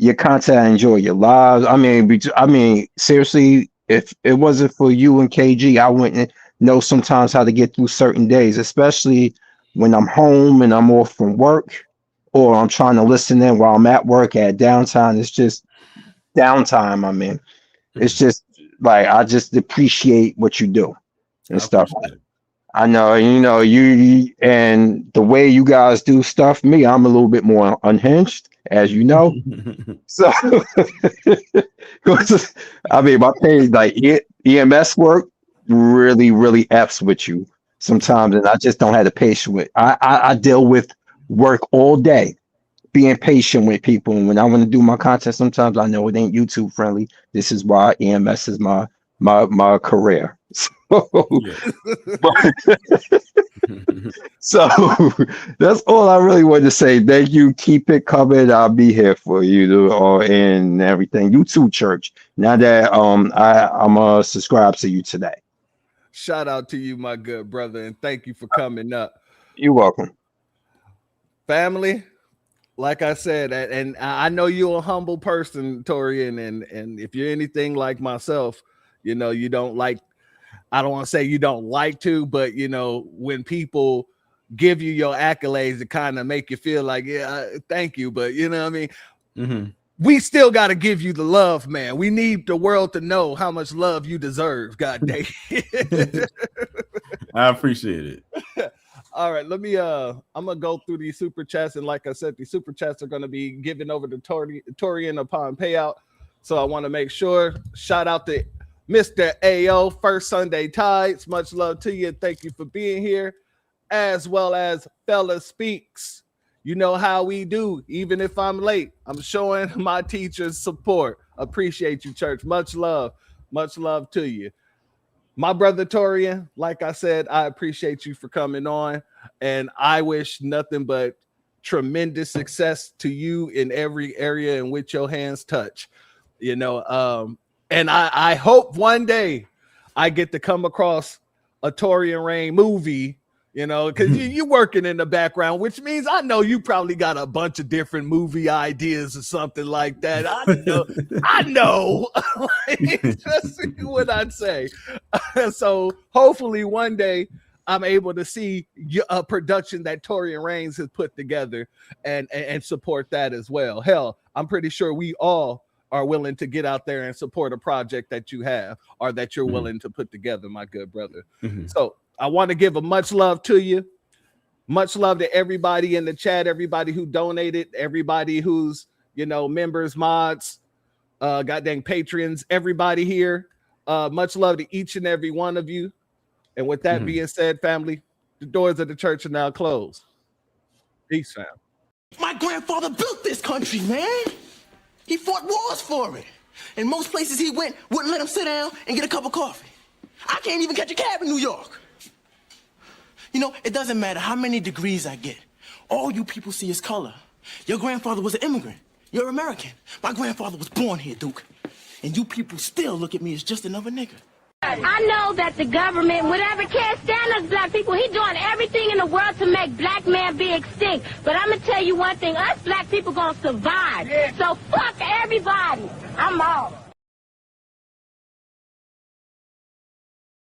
your content. I enjoy your lives. I mean, seriously, if it wasn't for you and KG, I wouldn't know sometimes how to get through certain days, especially when I'm home and I'm off from work, or I'm trying to listen in while I'm at work at downtime. It's just downtime. I mean, it's just like, I just appreciate what you do and stuff. I know, you and the way you guys do stuff. Me, I'm a little bit more unhinged, as you know. So, I mean, my page, like EMS work, really, really F's with you sometimes, and I just don't have the patience with. I deal with work all day being patient with people. And when I want to do my content, sometimes I know it ain't YouTube friendly. This is why EMS is my career. So, so that's all I really wanted to say. Thank you. Keep it coming. I'll be here for you and everything. You too, church. Now that I'm subscribe to you today. Shout out to you, my good brother, and thank you for coming up. You're welcome. Family, like I said, and I know you're a humble person, Taurean, and if you're anything like myself, you know, you don't like, I don't want to say you don't like to, but you know, when people give you your accolades, it kind of make you feel like, yeah, thank you, but you know what I mean? Mm-hmm. We still got to give you the love, man. We need the world to know how much love you deserve. God dang it. I appreciate it. All right, let me I'm gonna go through these super chats, and like I said, these super chats are gonna be given over to Taurean upon payout. So I want to make sure. Shout out to Mr. AO, First Sunday Tides. Much love to you. Thank you for being here, as well as Fella Speaks. You know how we do. Even if I'm late, I'm showing my teachers support. Appreciate you, church. Much love to you. My brother Taurean, like I said, I appreciate you for coming on, and I wish nothing but tremendous success to you in every area in which your hands touch. You know, and I hope one day I get to come across a TaureanReigns movie, you know, because you're working in the background, which means I know you probably got a bunch of different movie ideas or something like that. I know. Just what I'd say. So hopefully one day I'm able to see a production that TaureanReigns has put together and support that as well. Hell, I'm pretty sure we all are willing to get out there and support a project that you have or that you're willing to put together, my good brother. So I want to give a much love to you. Much love to everybody in the chat, everybody who donated, everybody who's, you know, members, mods, goddamn patrons, everybody here. Much love to each and every one of you. And with that being said, family, the doors of the church are now closed. Peace, fam. My grandfather built this country, man. He fought wars for it. And most places he went wouldn't let him sit down and get a cup of coffee. I can't even catch a cab in New York. You know, it doesn't matter how many degrees I get. All you people see is color. Your grandfather was an immigrant. You're American. My grandfather was born here, Duke. And you people still look at me as just another nigga. I know that the government, whatever can't stand us black people, he's doing everything in the world to make black man be extinct. But I'm going to tell you one thing, us black people going to survive. So fuck everybody. I'm out.